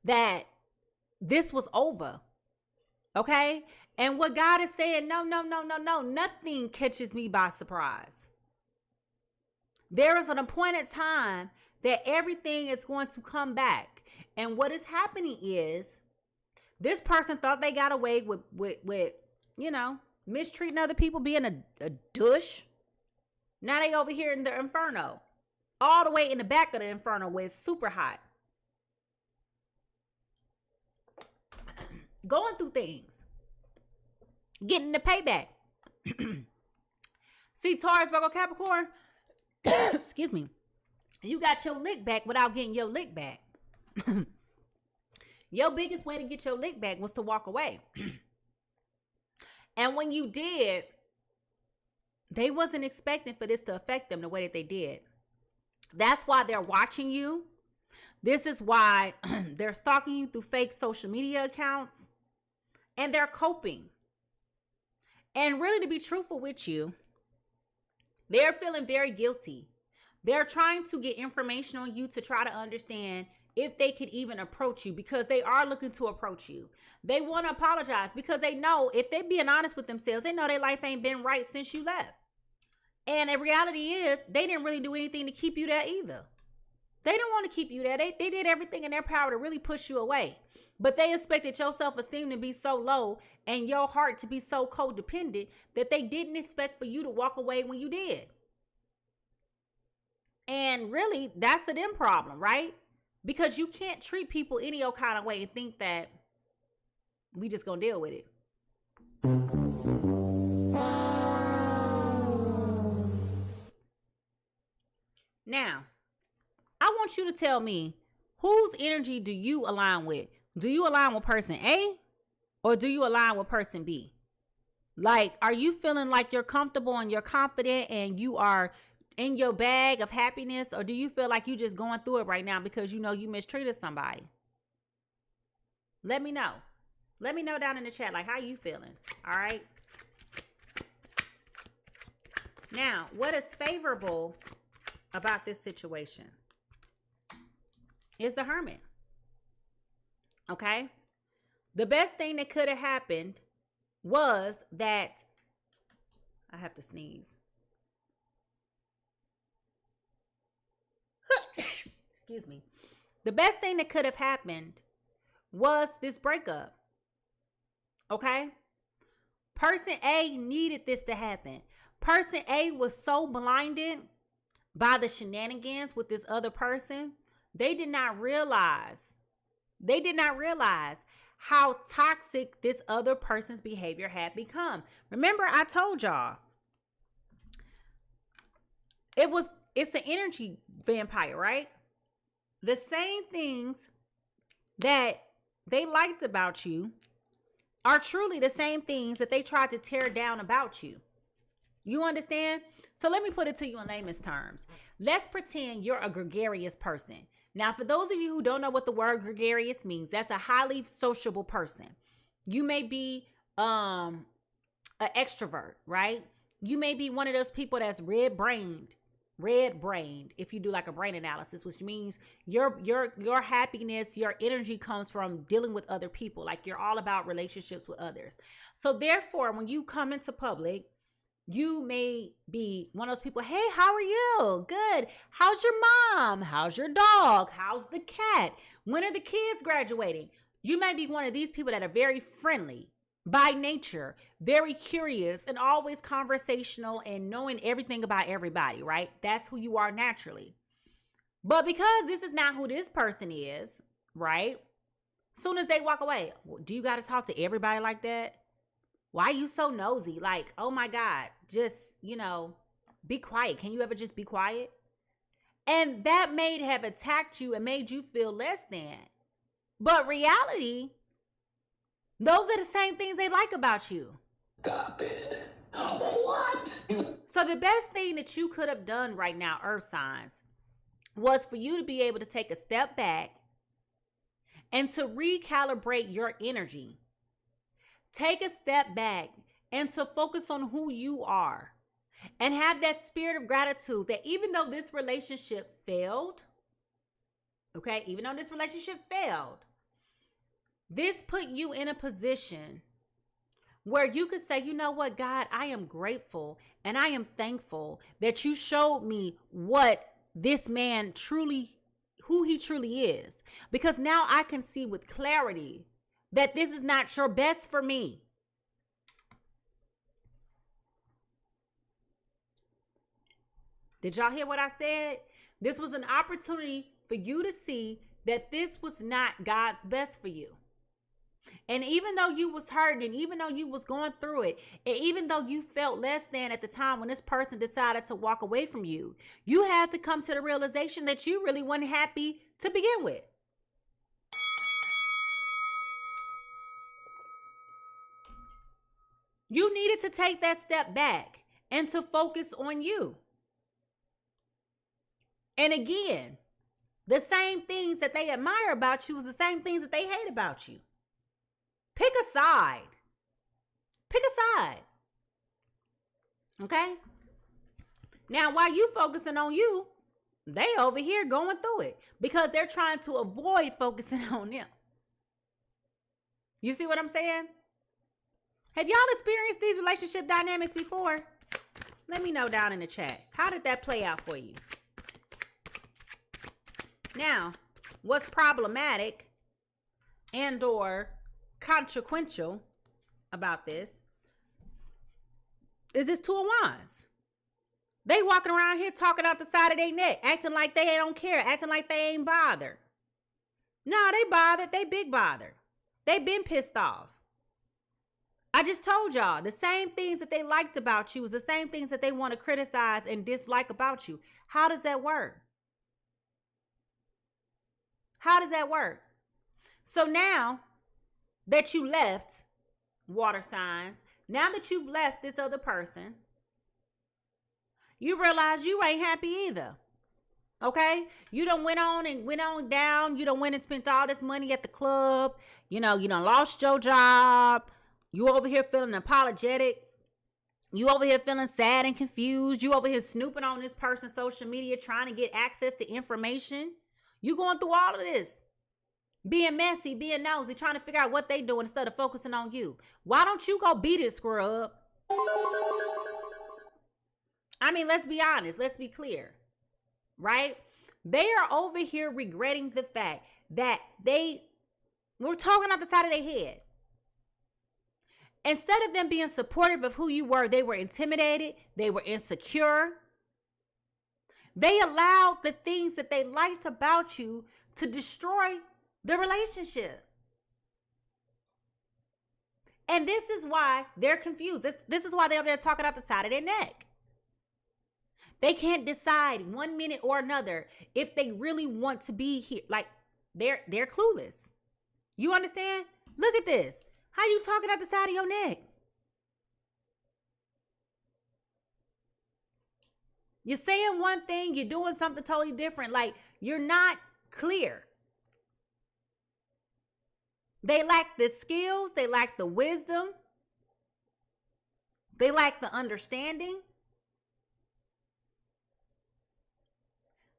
that this was over. Okay? And what God is saying, no, nothing catches me by surprise. There is an appointed time that everything is going to come back. And what is happening is this person thought they got away with you know, mistreating other people, being a douche. Now they over here in the inferno. All the way in the back of the inferno where it's super hot. Going through things. Getting the payback. See, Taurus, Virgo, Capricorn. Excuse me. You got your lick back without getting your lick back. Your biggest way to get your lick back was to walk away. And when you did, they wasn't expecting for this to affect them the way that they did. That's why they're watching you. This is why they're stalking you through fake social media accounts. And they're coping. And really, to be truthful with you, they're feeling very guilty. They're trying to get information on you to try to understand if they could even approach you because they are looking to approach you. They want to apologize because they know if they're being honest with themselves, they know their life ain't been right since you left. And the reality is they didn't really do anything to keep you there either. They didn't want to keep you there. They did everything in their power to really push you away. But they expected your self-esteem to be so low and your heart to be so codependent that they didn't expect for you to walk away when you did. And really, that's a them problem, right? Because you can't treat people any old kind of way and think that we just gonna deal with it. Now, I want you to tell me, whose energy do you align with? Do you align with person A or do you align with person B? Like, are you feeling like you're comfortable and you're confident and you are in your bag of happiness, or do you feel like you just going through it right now because you know you mistreated somebody? Let me know. Let me know down in the chat, like, how you feeling? All right. Now, what is favorable about this situation is the Hermit. Okay. The best thing that could have happened was that I have to sneeze. Excuse me. The best thing that could have happened was this breakup. Okay? Person A needed this to happen. Person A was so blinded by the shenanigans with this other person. They did not realize how toxic this other person's behavior had become. Remember, I told y'all, it's an energy vampire, right? the same things that they liked about you are truly the same things that they tried to tear down about you. You understand? So let me put it to you in layman's terms. Let's pretend you're a gregarious person. Now, for those of you who don't know what the word gregarious means, that's a highly sociable person. You may be an extrovert, right? You may be one of those people that's red-brained, if you do like a brain analysis, which means your happiness, your energy comes from dealing with other people. Like you're all about relationships with others. So therefore, when you come into public, you may be one of those people, hey, how are you? Good. How's your mom? How's your dog? How's the cat? When are the kids graduating? You may be one of these people that are very friendly by nature, very curious, and always conversational and knowing everything about everybody, right? That's who you are naturally. But because this is not who this person is, right? Soon as they walk away, do you got to talk to everybody like that? Why are you so nosy? Like, oh my God, just, be quiet. Can you ever just be quiet? And that may have attacked you and made you feel less than. But reality, those are the same things they like about you. Stop it. What? So the best thing that you could have done right now, Earth signs, was for you to be able to take a step back and to recalibrate your energy. Take a step back and to focus on who you are and have that spirit of gratitude that even though this relationship failed, this put you in a position where you could say, you know what, God, I am grateful and I am thankful that you showed me what this man who he truly is. Because now I can see with clarity that this is not your best for me. Did y'all hear what I said? This was an opportunity for you to see that this was not God's best for you. And even though you was hurting, and even though you was going through it, and even though you felt less than at the time when this person decided to walk away from you, you had to come to the realization that you really weren't happy to begin with. You needed to take that step back and to focus on you. And again, the same things that they admire about you is the same things that they hate about you. Pick a side. Okay? Now, while you focusing on you, they over here going through it because they're trying to avoid focusing on them. You see what I'm saying? Have y'all experienced these relationship dynamics before? Let me know down in the chat. How did that play out for you? Now, what's problematic and or consequential about this is this Two of Wands. They walking around here talking out the side of their neck, acting like they don't care, acting like they ain't bothered. No, they bothered. They big bothered. They been pissed off. I just told y'all the same things that they liked about you is the same things that they want to criticize and dislike about you. How does that work? How does that work? So now that you left, water signs, now that you've left this other person, you realize you ain't happy either. Okay? You done went on down. You done went and spent all this money at the club. You done lost your job. You over here feeling apologetic. You over here feeling sad and confused. You over here snooping on this person's social media trying to get access to information. You going through all of this. Being messy, being nosy, trying to figure out what they doing instead of focusing on you. Why don't you go beat it, scrub? I mean, let's be honest. Let's be clear. Right? They are over here regretting the fact that they were talking out the side of their head. Instead of them being supportive of who you were, they were intimidated. They were insecure. They allowed the things that they liked about you to destroy the relationship. And this is why they're confused. This is why they're over there talking out the side of their neck. They can't decide 1 minute or another if they really want to be here. Like, they're clueless. You understand? Look at this. How you talking at the side of your neck? You're saying one thing, you're doing something totally different. Like, you're not clear. They lack the skills. They lack the wisdom. They lack the understanding.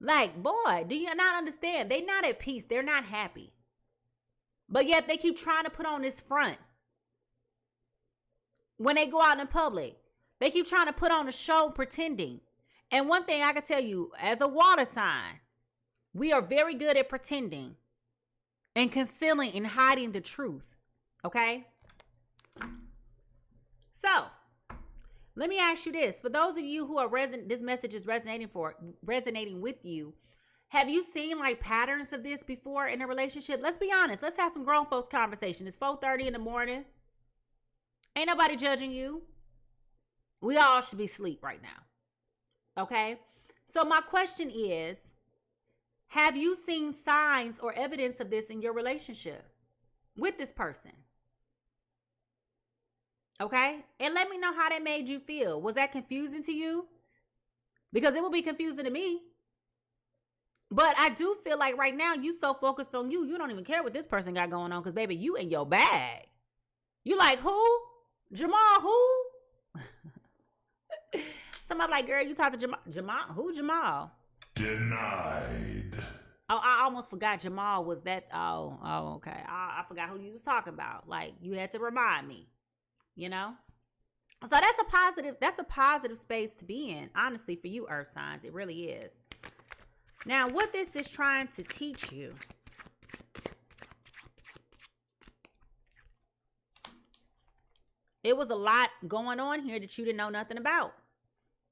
Like, boy, do you not understand? They're not at peace. They're not happy. But yet they keep trying to put on this front. When they go out in public, they keep trying to put on a show pretending. And one thing I can tell you, as a water sign, we are very good at pretending and concealing and hiding the truth. Okay? So, let me ask you this. For those of you who are this message is resonating with you, have you seen like patterns of this before in a relationship? Let's be honest. Let's have some grown folks conversation. It's 4:30 in the morning. Ain't nobody judging you. We all should be asleep right now. Okay? So my question is, have you seen signs or evidence of this in your relationship with this person? Okay? And let me know how that made you feel. Was that confusing to you? Because it will be confusing to me. But I do feel like right now you so focused on you don't even care what this person got going on, because baby, you in your bag. You like, who? Jamal, who? Somebody like, girl, you talk to Jamal. Jamal? Who Jamal? Denied. Oh, I almost forgot Jamal was that. Oh, okay. I forgot who you was talking about. Like, you had to remind me, you know? So that's a positive space to be in, honestly, for you earth signs. It really is. Now, what this is trying to teach you, it was a lot going on here that you didn't know nothing about.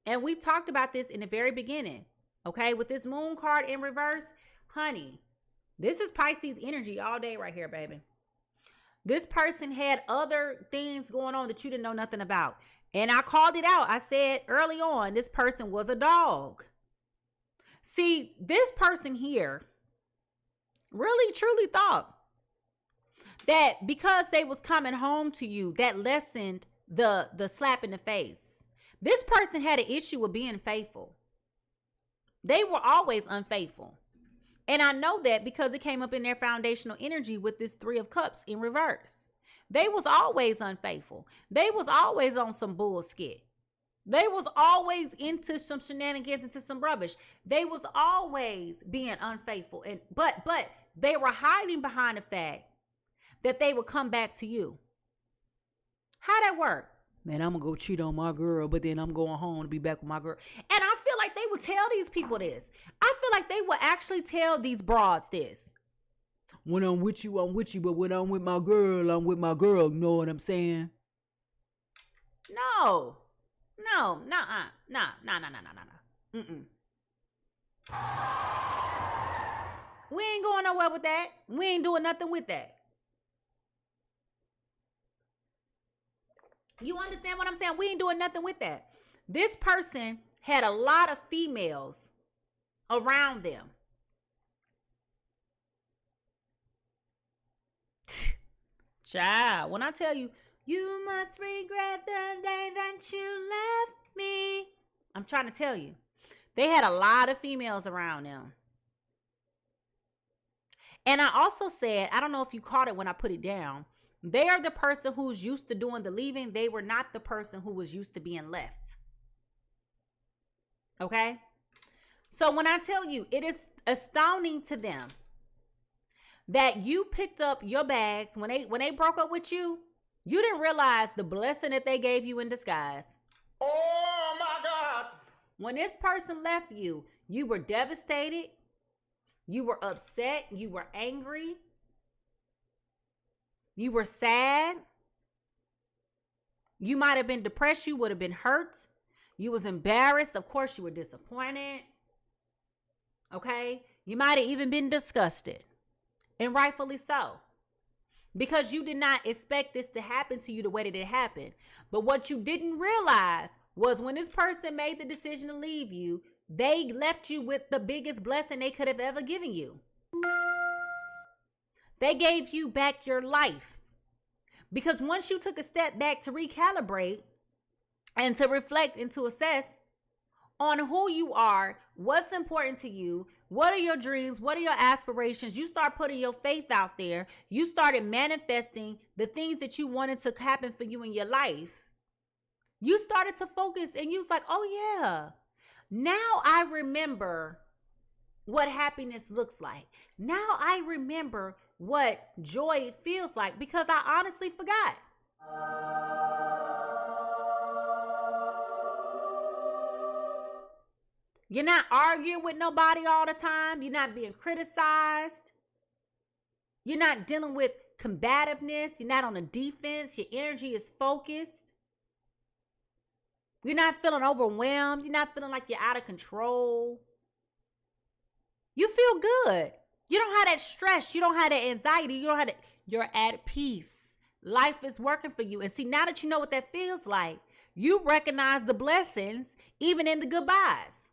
And we talked about this in the very beginning, okay? With this moon card in reverse, honey, this is Pisces energy all day right here, baby. This person had other things going on that you didn't know nothing about. And I called it out. I said early on, this person was a dog. See, this person here really, truly thought that because they was coming home to you, that lessened the slap in the face. This person had an issue with being faithful. They were always unfaithful. And I know that because it came up in their foundational energy with this 3 of Cups in reverse. They was always unfaithful. They was always on some bullshit. They was always into some shenanigans, into some rubbish. They was always being unfaithful. But they were hiding behind the fact that they would come back to you. How that work? Man, I'm gonna go cheat on my girl, but then I'm going home to be back with my girl. And I feel like they would tell these people this. I feel like they would actually tell these broads this. When I'm with you, but when I'm with my girl, I'm with my girl. You know what I'm saying? No. Nah. Mm-mm. We ain't going nowhere with that. We ain't doing nothing with that. You understand what I'm saying? We ain't doing nothing with that. This person had a lot of females around them. Child, when I tell you, you must regret the day that you left me. I'm trying to tell you. They had a lot of females around them. And I also said, I don't know if you caught it when I put it down, they are the person who's used to doing the leaving. They were not the person who was used to being left. Okay? So when I tell you, it is astounding to them that you picked up your bags when they broke up with you. You didn't realize the blessing that they gave you in disguise. Oh my God. When this person left you, you were devastated. You were upset. You were angry. You were sad. You might have been depressed. You would have been hurt. You was embarrassed. Of course, you were disappointed. Okay? You might have even been disgusted. And rightfully so. Because you did not expect this to happen to you the way that it happened. But what you didn't realize was when this person made the decision to leave you, they left you with the biggest blessing they could have ever given you. They gave you back your life. Because once you took a step back to recalibrate and to reflect and to assess on who you are, what's important to you, what are your dreams, what are your aspirations, you start putting your faith out there. You started manifesting the things that you wanted to happen for you in your life. You started to focus and you was like, oh yeah, now I remember what happiness looks like. Now I remember what joy feels like, because I honestly forgot. You're not arguing with nobody all the time. You're not being criticized. You're not dealing with combativeness. You're not on the defense. Your energy is focused. You're not feeling overwhelmed. You're not feeling like you're out of control. You feel good. You don't have that stress. You don't have that anxiety. You're at peace. Life is working for you. And see, now that you know what that feels like, you recognize the blessings even in the goodbyes.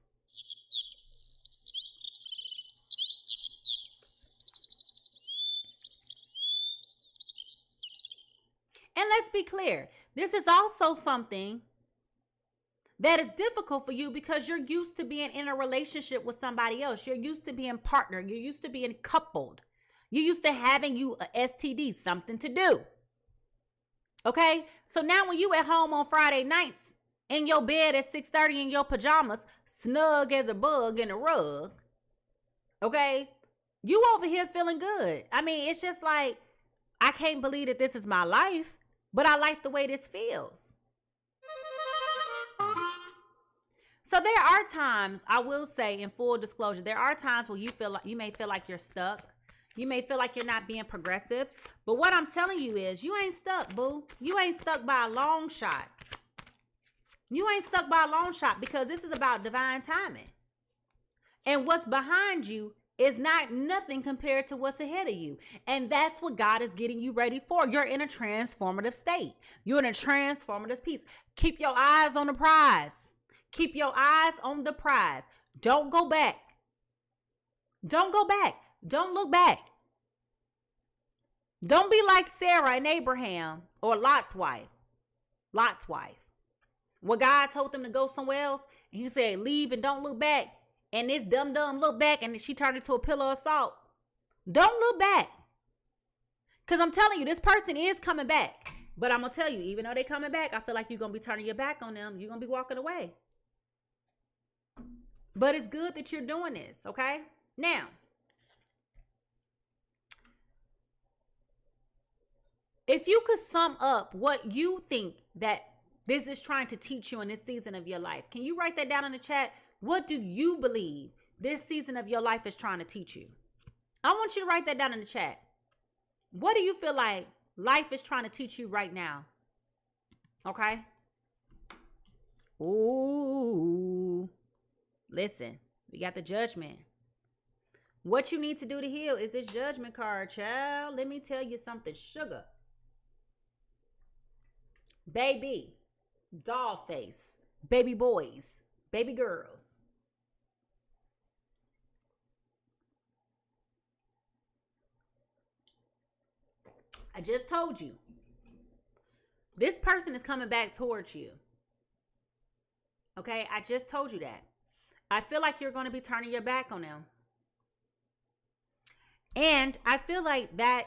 And let's be clear, this is also something that is difficult for you because you're used to being in a relationship with somebody else. You're used to being partnered. You're used to being coupled. You're used to having you a STD, something to do. Okay? So now when you at home on Friday nights in your bed at 6:30 in your pajamas, snug as a bug in a rug, okay? You over here feeling good. I mean, it's just like, I can't believe that this is my life, but I like the way this feels. So there are times, I will say in full disclosure, there are times where you may feel like you're stuck. You may feel like you're not being progressive. But what I'm telling you is you ain't stuck, boo. You ain't stuck by a long shot. You ain't stuck by a long shot, because this is about divine timing. And what's behind you is not nothing compared to what's ahead of you. And that's what God is getting you ready for. You're in a transformative state. You're in a transformative piece. Keep your eyes on the prize. Keep your eyes on the prize. Don't go back. Don't go back. Don't look back. Don't be like Sarah and Abraham, or Lot's wife. Lot's wife. When God told them to go somewhere else, he said, leave and don't look back. And this dumb looked back and she turned into a pillar of salt. Don't look back. Because I'm telling you, this person is coming back. But I'm going to tell you, even though they're coming back, I feel like you're going to be turning your back on them. You're going to be walking away. But it's good that you're doing this, okay? Now, if you could sum up what you think that this is trying to teach you in this season of your life, can you write that down in the chat? What do you believe this season of your life is trying to teach you? I want you to write that down in the chat. What do you feel like life is trying to teach you right now? Okay? Ooh. Listen, we got the Judgment. What you need to do to heal is this Judgment card, child. Let me tell you something, sugar. Baby, doll face, baby boys, baby girls. I just told you, this person is coming back towards you. Okay, I just told you that. I feel like you're going to be turning your back on them. And I feel like that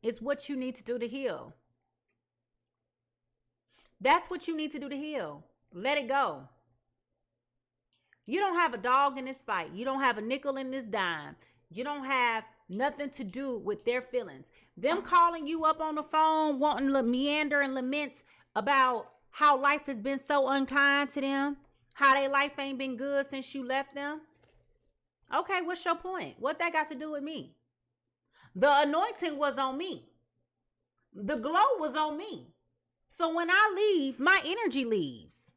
is what you need to do to heal. That's what you need to do to heal. Let it go. You don't have a dog in this fight. You don't have a nickel in this dime. You don't have nothing to do with their feelings. Them calling you up on the phone, wanting to meander and lament about how life has been so unkind to them, how their life ain't been good since you left them. Okay, what's your point? What that got to do with me? The anointing was on me. The glow was on me. So when I leave, my energy leaves.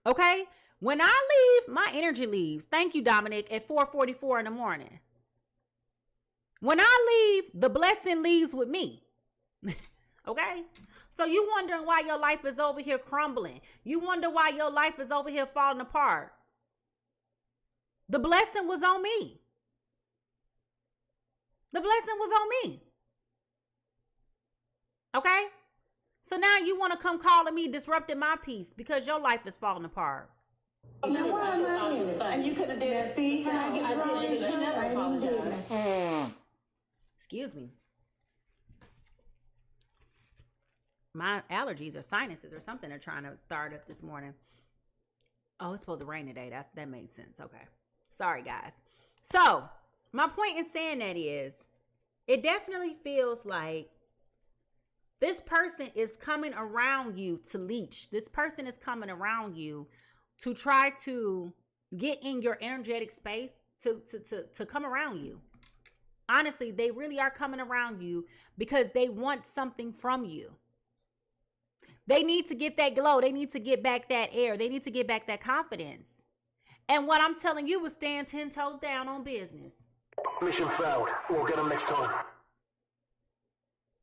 Okay? When I leave, my energy leaves. Thank you, Dominic, at 4:44 in the morning. When I leave, the blessing leaves with me. Okay? So you wondering why your life is over here crumbling. You wonder why your life is over here falling apart. The blessing was on me. The blessing was on me. Okay? So now you want to come calling me disrupting my peace because your life is falling apart. No, why am I in it? And you could have did it. See, I did it. You never apologized. Excuse me. My allergies or sinuses or something are trying to start up this morning. Oh, it's supposed to rain today. That makes sense. Okay. Sorry, guys. So, my point in saying that is, it definitely feels like this person is coming around you to leech. This person is coming around you to try to get in your energetic space to come around you. Honestly, they really are coming around you because they want something from you. They need to get that glow. They need to get back that air. They need to get back that confidence. And what I'm telling you is stand 10 toes down on business. Mission failed. We'll get them next time.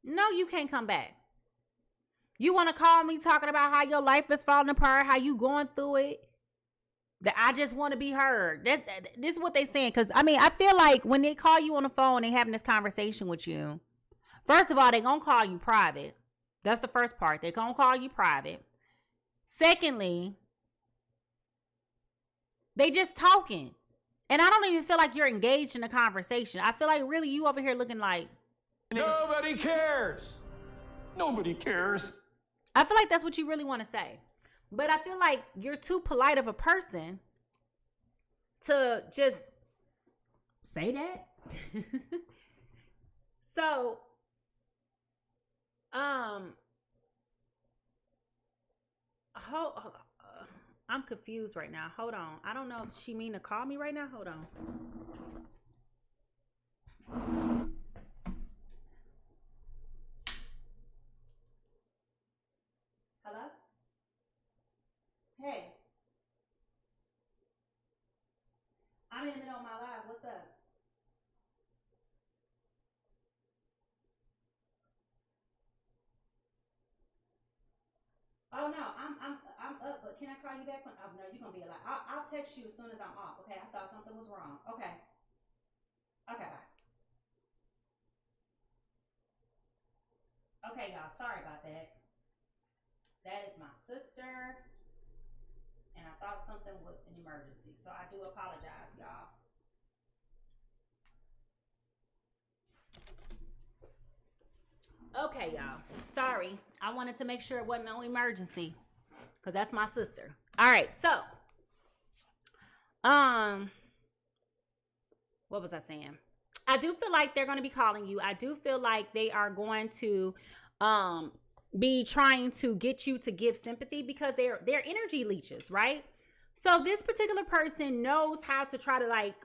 No, you can't come back. You want to call me talking about how your life is falling apart, how you going through it, that I just want to be heard. This is what they saying. Because, I mean, I feel like when they call you on the phone, they having this conversation with you. First of all, they going to call you private. That's the first part. They're going to call you private. Secondly, they just talking. And I don't even feel like you're engaged in a conversation. I feel like really you over here looking like... Nobody cares. Nobody cares. I feel like that's what you really want to say. But I feel like you're too polite of a person to just say that. So, I'm confused right now. Hold on. I don't know if she mean to call me right now. Hold on. Hello? Hey. I'm in the middle of my live. What's up? Oh no, I'm up, but can I call you back when? Oh no, you're gonna be alive. I'll text you as soon as I'm off. Okay, I thought something was wrong. Okay. Okay, bye. Okay, y'all. Sorry about that. That is my sister, and I thought something was an emergency, so I do apologize, y'all. Okay, y'all. Sorry. I wanted to make sure it wasn't no emergency. Because that's my sister. All right, so. What was I saying? I do feel like they're going to be calling you. I do feel like they are going to be trying to get you to give sympathy because they're energy leeches, right? So this particular person knows how to try to like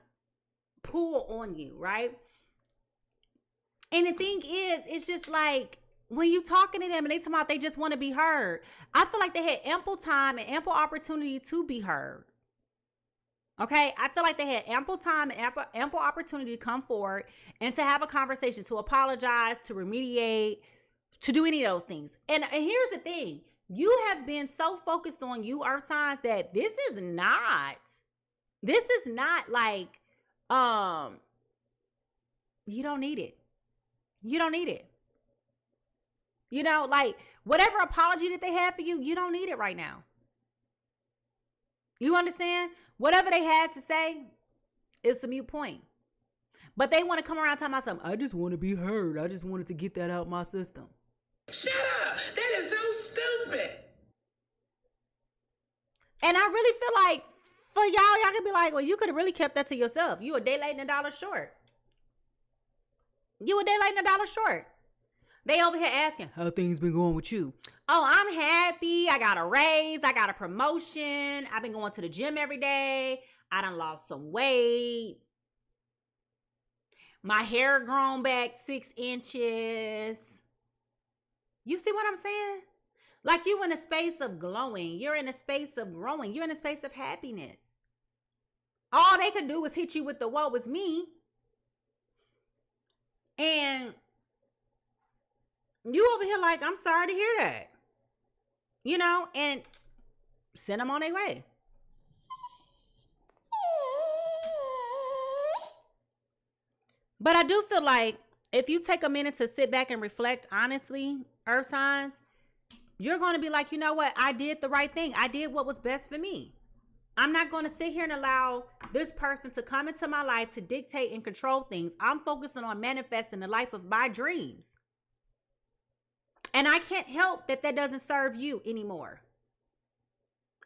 pull on you, right? And the thing is, it's just like when you talking to them and they talking about they just want to be heard. I feel like they had ample time and ample opportunity to be heard. Okay, I feel like they had ample time and ample opportunity to come forward and to have a conversation, to apologize, to remediate, to do any of those things. And here's the thing. You have been so focused on you, earth signs, that this is not like, you don't need it. You don't need it. You know, like whatever apology that they have for you, you don't need it right now. You understand? Whatever they had to say is a mute point. But they want to come around talking about something. I just want to be heard. I just wanted to get that out my system. Shut up. That is so stupid. And I really feel like for y'all can be like, well, you could have really kept that to yourself. You a day late and a dollar short. You a day late and a dollar short. They over here asking, how things been going with you? Oh, I'm happy. I got a raise. I got a promotion. I've been going to the gym every day. I done lost some weight. My hair grown back 6 inches. You see what I'm saying? Like you in a space of glowing. You're in a space of growing. You're in a space of happiness. All they could do is hit you with the woe is me. And You over here like, I'm sorry to hear that. You know, and send them on their way. But I do feel like if you take a minute to sit back and reflect honestly, Earth signs, you're going to be like, you know what? I did the right thing. I did what was best for me. I'm not going to sit here and allow this person to come into my life to dictate and control things. I'm focusing on manifesting the life of my dreams. And I can't help that that doesn't serve you anymore.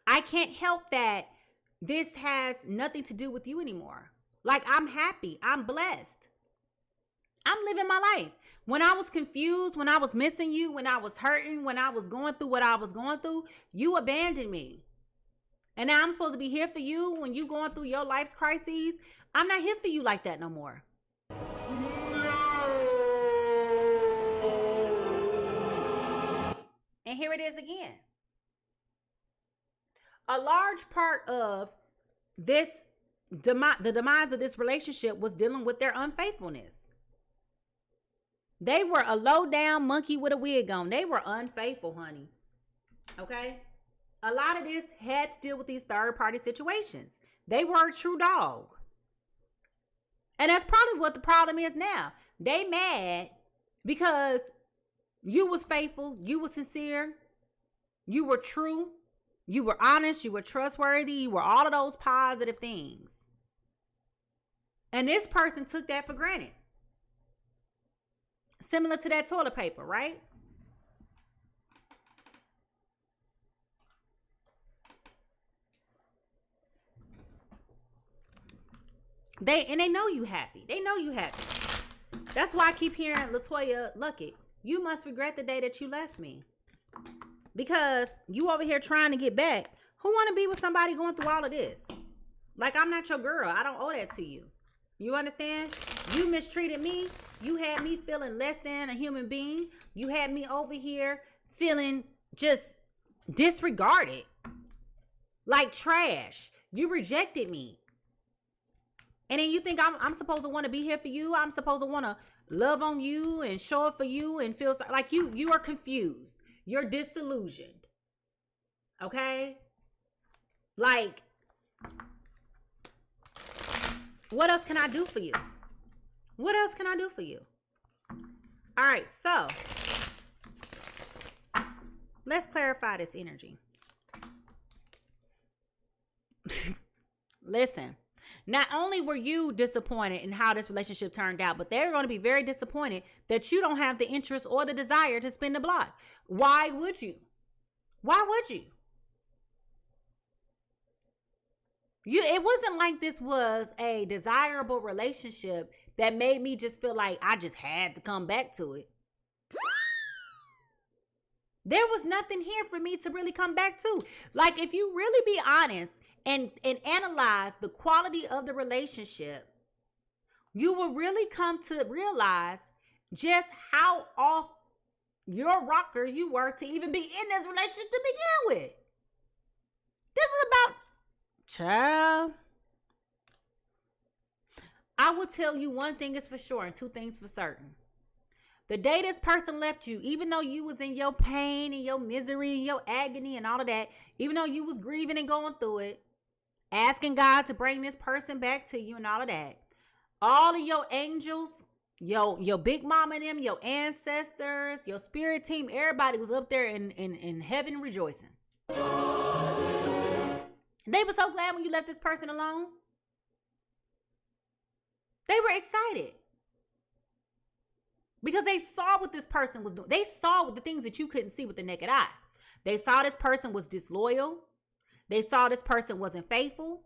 I can't help that this has nothing to do with you anymore. Like, I'm happy. I'm blessed. I'm living my life. When I was confused, when I was missing you, when I was hurting, when I was going through what I was going through, you abandoned me. And now I'm supposed to be here for you when you going through your life's crises. I'm not here for you like that no more. And here it is again. A large part of this, the demise of this relationship was dealing with their unfaithfulness. They were a low down monkey with a wig on. They were unfaithful, honey. Okay? A lot of this had to deal with these third party situations. They were a true dog. And that's probably what the problem is now. They mad because you was faithful, you were sincere, you were true, you were honest, you were trustworthy, you were all of those positive things. And this person took that for granted. Similar to that toilet paper, right? They know you happy. They know you happy. That's why I keep hearing LeToya, Luckett, you must regret the day that you left me. Because you over here trying to get back. Who want to be with somebody going through all of this? Like, I'm not your girl. I don't owe that to you. You understand? You mistreated me. You had me feeling less than a human being. You had me over here feeling just disregarded. Like trash. You rejected me. And then you think I'm supposed to want to be here for you. I'm supposed to want to love on you and show up for you and feel like you are confused. You're disillusioned. Okay? Like, what else can I do for you? What else can I do for you? All right, so let's clarify this energy. Listen, not only were you disappointed in how this relationship turned out, but they're going to be very disappointed that you don't have the interest or the desire to spin the block. Why would you? Why would you? It wasn't like this was a desirable relationship that made me just feel like I just had to come back to it. There was nothing here for me to really come back to. Like, if you really be honest and analyze the quality of the relationship, you will really come to realize just how off your rocker you were to even be in this relationship to begin with. This is about, child, I will tell you one thing is for sure and two things for certain. The day this person left you, even though you was in your pain and your misery and your agony and all of that, even though you was grieving and going through it, asking God to bring this person back to you and all of that, all of your angels, your big mama and them, your ancestors, your spirit team, everybody was up there in heaven rejoicing. They were so glad when you left this person alone. They were excited. Because they saw what this person was doing. They saw the things that you couldn't see with the naked eye. They saw this person was disloyal. They saw this person wasn't faithful.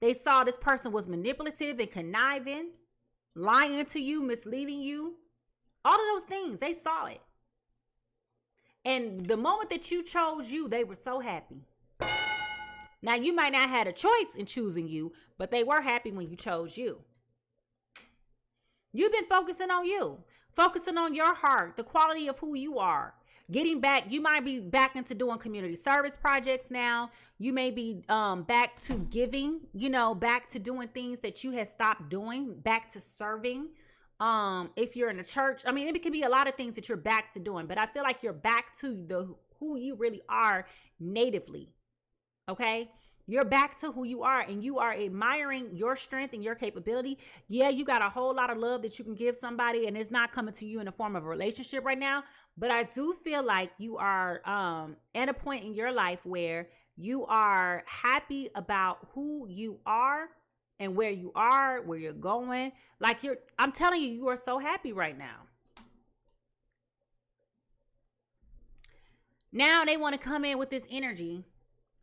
They saw this person was manipulative and conniving, lying to you, misleading you. All of those things, they saw it. And the moment that you chose you, they were so happy. Now, you might not have had a choice in choosing you, but they were happy when you chose you. You've been focusing on you, focusing on your heart, the quality of who you are. Getting back, you might be back into doing community service projects now. You may be back to giving, back to doing things that you had stopped doing, back to serving. if you're in a church. I mean, it can be a lot of things that you're back to doing, but I feel like you're back to who you really are natively. Okay? You're back to who you are, and you are admiring your strength and your capability. Yeah, you got a whole lot of love that you can give somebody, and it's not coming to you in the form of a relationship right now. But I do feel like you are at a point in your life where you are happy about who you are and where you are, where you're going. Like I'm telling you, you are so happy right now. Now they want to come in with this energy,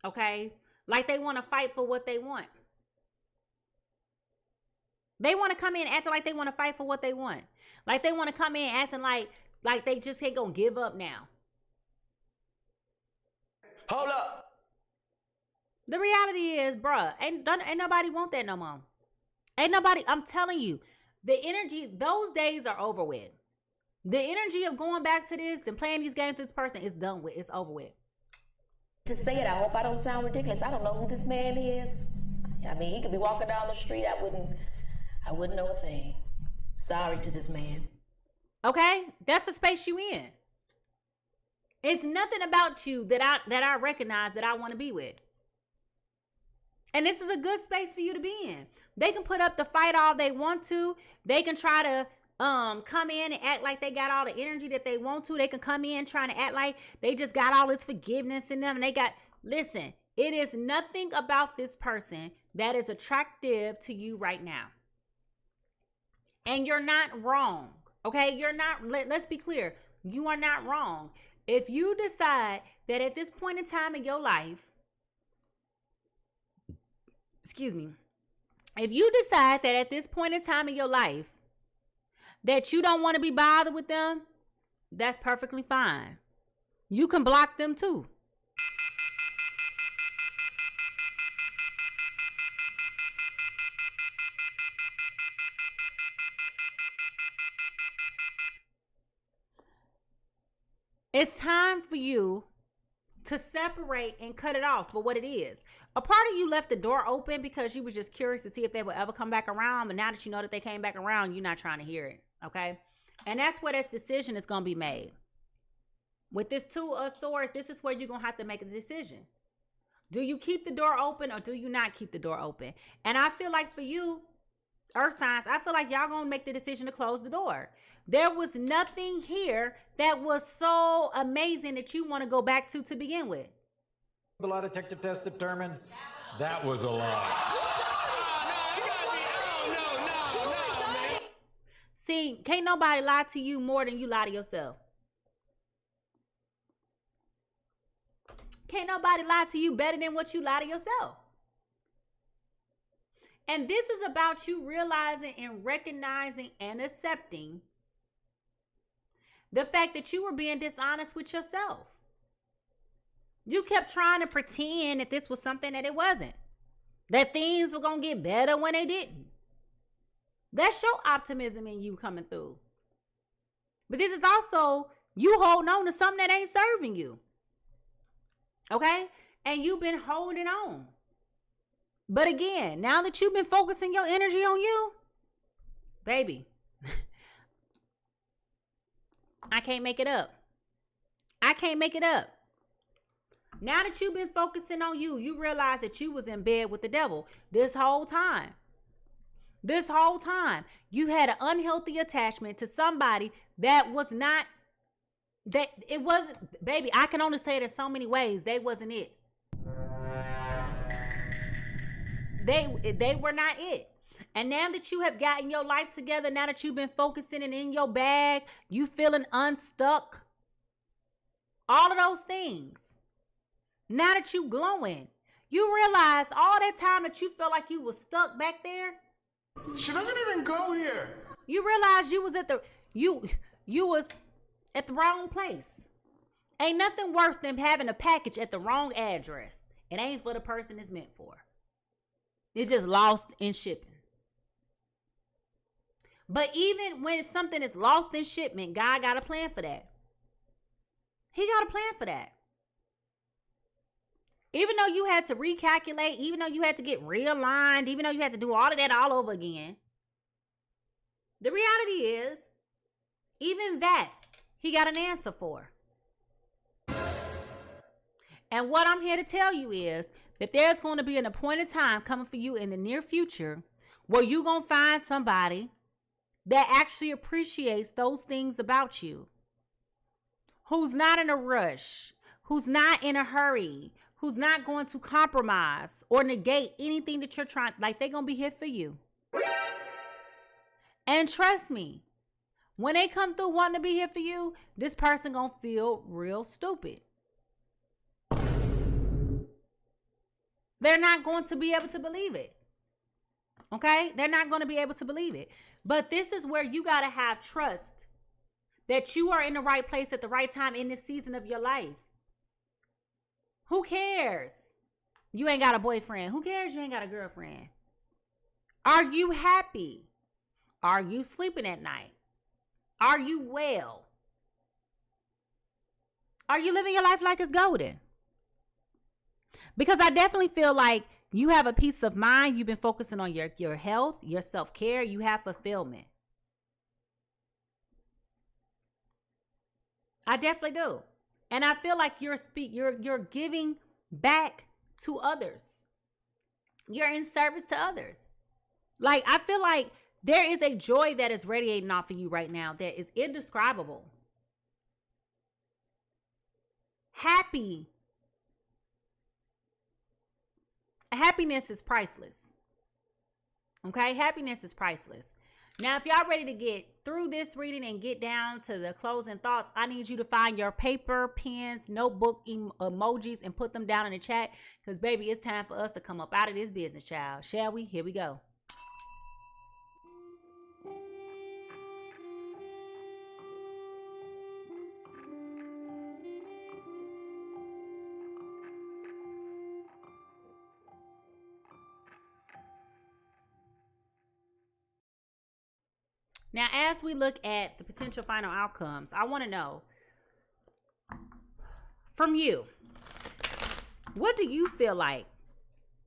okay? Like they want to fight for what they want. They want to come in acting like they want to fight for what they want. Like they want to come in acting like they just ain't gonna give up now. Hold up. The reality is, bruh, ain't nobody want that no more. Ain't nobody, I'm telling you, the energy, those days are over with. The energy of going back to this and playing these games with this person is done with. It's over with. To say it, I hope I don't sound ridiculous. I don't know who this man is. I mean, he could be walking down the street. I wouldn't know a thing. Sorry to this man. Okay? That's the space you in. It's nothing about you that I recognize that I want to be with. And this is a good space for you to be in. They can put up the fight all they want to. They can try to come in and act like they got all the energy that they want to. They can come in trying to act like they just got all this forgiveness in them. And listen, it is nothing about this person that is attractive to you right now. And you're not wrong. Okay? Let's be clear. You are not wrong. If you decide that at this point in time in your life, if you decide that at this point in time in your life that you don't want to be bothered with them, that's perfectly fine. You can block them too. It's time for you to separate and cut it off for what it is. A part of you left the door open because you was just curious to see if they would ever come back around. But now that you know that they came back around, you're not trying to hear it. Okay? And that's where this decision is going to be made. With this Two of Swords, this is where you're going to have to make a decision. Do you keep the door open or do you not keep the door open? And I feel like for you, Earth signs, I feel like y'all going to make the decision to close the door. There was nothing here that was so amazing that you want to go back to begin with. The lie detector test determined that was a lie. No. See, can't nobody lie to you more than you lie to yourself. Can't nobody lie to you better than what you lie to yourself. And this is about you realizing and recognizing and accepting the fact that you were being dishonest with yourself. You kept trying to pretend that this was something that it wasn't. That things were going to get better when they didn't. That's your optimism in you coming through. But this is also you holding on to something that ain't serving you. Okay? And you've been holding on. But again, now that you've been focusing your energy on you, baby, I can't make it up. I can't make it up. Now that you've been focusing on you, you realize that you was in bed with the devil this whole time. This whole time, you had an unhealthy attachment to somebody that was not, that it wasn't, baby, I can only say it in so many ways. They wasn't it. They were not it. And now that you have gotten your life together, now that you've been focusing and in your bag, you feeling unstuck, all of those things. Now that you glowing, you realize all that time that you felt like you was stuck back there. She doesn't even go here. You realize you was at the you was at the wrong place. Ain't nothing worse than having a package at the wrong address. It ain't for the person it's meant for. It's just lost in shipping. But even when something is lost in shipment, God got a plan for that. He got a plan for that. Even though you had to recalculate, even though you had to get realigned, even though you had to do all of that all over again, The reality is, even that, he got an answer for. And what I'm here to tell you is that there's going to be an appointed time coming for you in the near future where you're going to find somebody that actually appreciates those things about you, who's not in a rush, who's not in a hurry, who's not going to compromise or negate anything that you're trying. Like, they're going to be here for you. And trust me, when they come through wanting to be here for you, this person going to feel real stupid. They're not going to be able to believe it. Okay? They're not going to be able to believe it. But this is where you got to have trust that you are in the right place at the right time in this season of your life. Who cares? You ain't got a boyfriend. Who cares you ain't got a girlfriend? Are you happy? Are you sleeping at night? Are you well? Are you living your life like it's golden? Because I definitely feel like you have a peace of mind. You've been focusing on your health, your self-care. You have fulfillment. I definitely do. And I feel like you're giving back to others. You're in service to others. Like, I feel like there is a joy that is radiating off of you right now that is indescribable. Happiness is priceless. Okay? Happiness is priceless. Now, if y'all ready to get through this reading and get down to the closing thoughts, I need you to find your paper, pens, notebook, emojis, and put them down in the chat. Because, baby, it's time for us to come up out of this business, child. Shall we? Here we go. Now, as we look at the potential final outcomes, I want to know from you, what do you feel like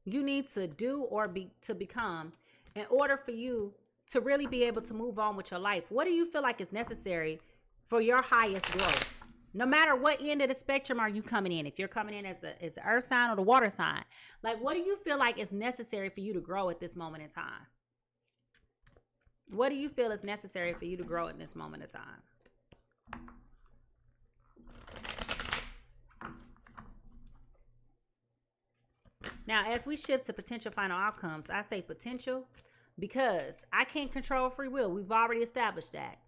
you need to do or to become in order for you to really be able to move on with your life? What do you feel like is necessary for your highest growth? No matter what end of the spectrum are you coming in, if you're coming in as the earth sign or the water sign, like, what do you feel like is necessary for you to grow at this moment in time? What do you feel is necessary for you to grow in this moment of time? Now, as we shift to potential final outcomes, I say potential because I can't control free will. We've already established that.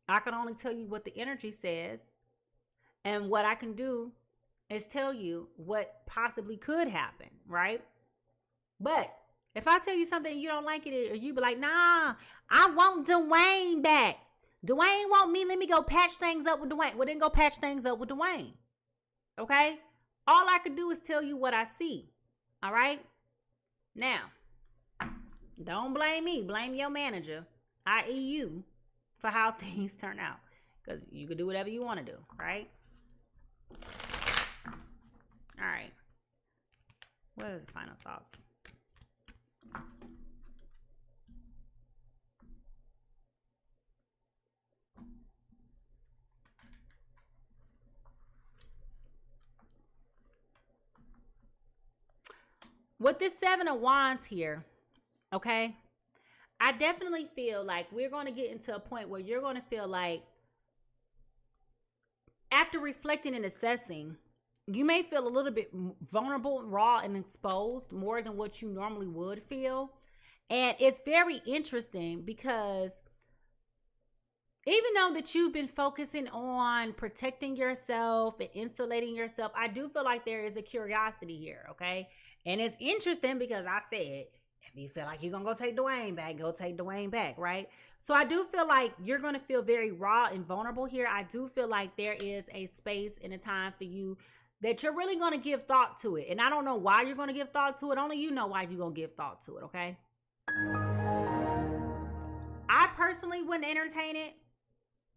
I can only tell you what the energy says, and what I can do is tell you what possibly could happen, right? But if I tell you something you don't like it, or you be like, nah, I want Dwayne back. Dwayne want me. Let me go patch things up with Dwayne. Well, then go patch things up with Dwayne. Okay? All I could do is tell you what I see. All right? Now, don't blame me. Blame your manager, i.e. you, for how things turn out. Because you can do whatever you want to do, right? All right. What is the final thoughts? With this 7 of Wands here, okay, I definitely feel like we're going to get into a point where you're going to feel like, after reflecting and assessing, you may feel a little bit vulnerable, raw, and exposed more than what you normally would feel. And it's very interesting because even though that you've been focusing on protecting yourself and insulating yourself, I do feel like there is a curiosity here, okay? And it's interesting because I said, if you feel like you're going to go take Dwayne back, go take Dwayne back, right? So I do feel like you're going to feel very raw and vulnerable here. I do feel like there is a space and a time for you that you're really going to give thought to it. And I don't know why you're going to give thought to it. Only you know why you're going to give thought to it, okay? I personally wouldn't entertain it,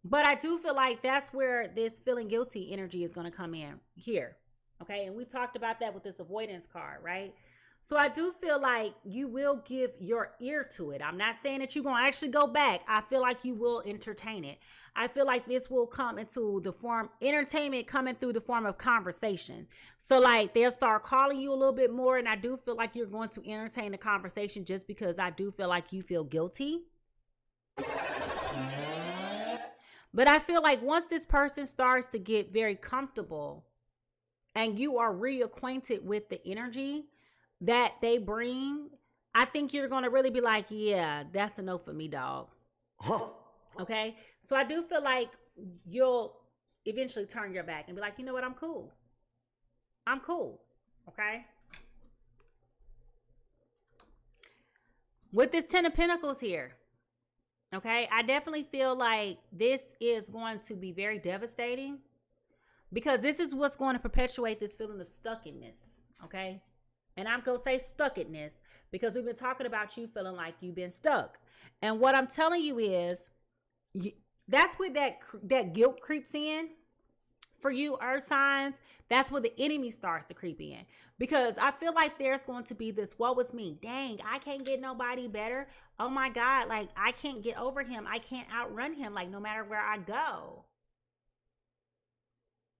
but I do feel like that's where this feeling guilty energy is going to come in here, okay? And we talked about that with this avoidance card, right? So I do feel like you will give your ear to it. I'm not saying that you're going to actually go back. I feel like you will entertain it. I feel like this will come into the form, entertainment coming through the form of conversation. So like they'll start calling you a little bit more. And I do feel like you're going to entertain the conversation just because I do feel like you feel guilty. But I feel like once this person starts to get very comfortable and you are reacquainted with the energy that they bring, I think you're going to really be like, yeah, that's a no for me, dog. Okay. So I do feel like you'll eventually turn your back and be like, you know what? I'm cool. I'm cool. Okay. With this 10 of Pentacles here. Okay. I definitely feel like this is going to be very devastating because this is what's going to perpetuate this feeling of stuckness. Okay. And I'm going to say stuckedness because we've been talking about you feeling like you've been stuck. And what I'm telling you is that's where that guilt creeps in for you, earth signs. That's where the enemy starts to creep in because I feel like there's going to be this, what was me? Dang, I can't get nobody better. Oh my God. Like I can't get over him. I can't outrun him. Like no matter where I go,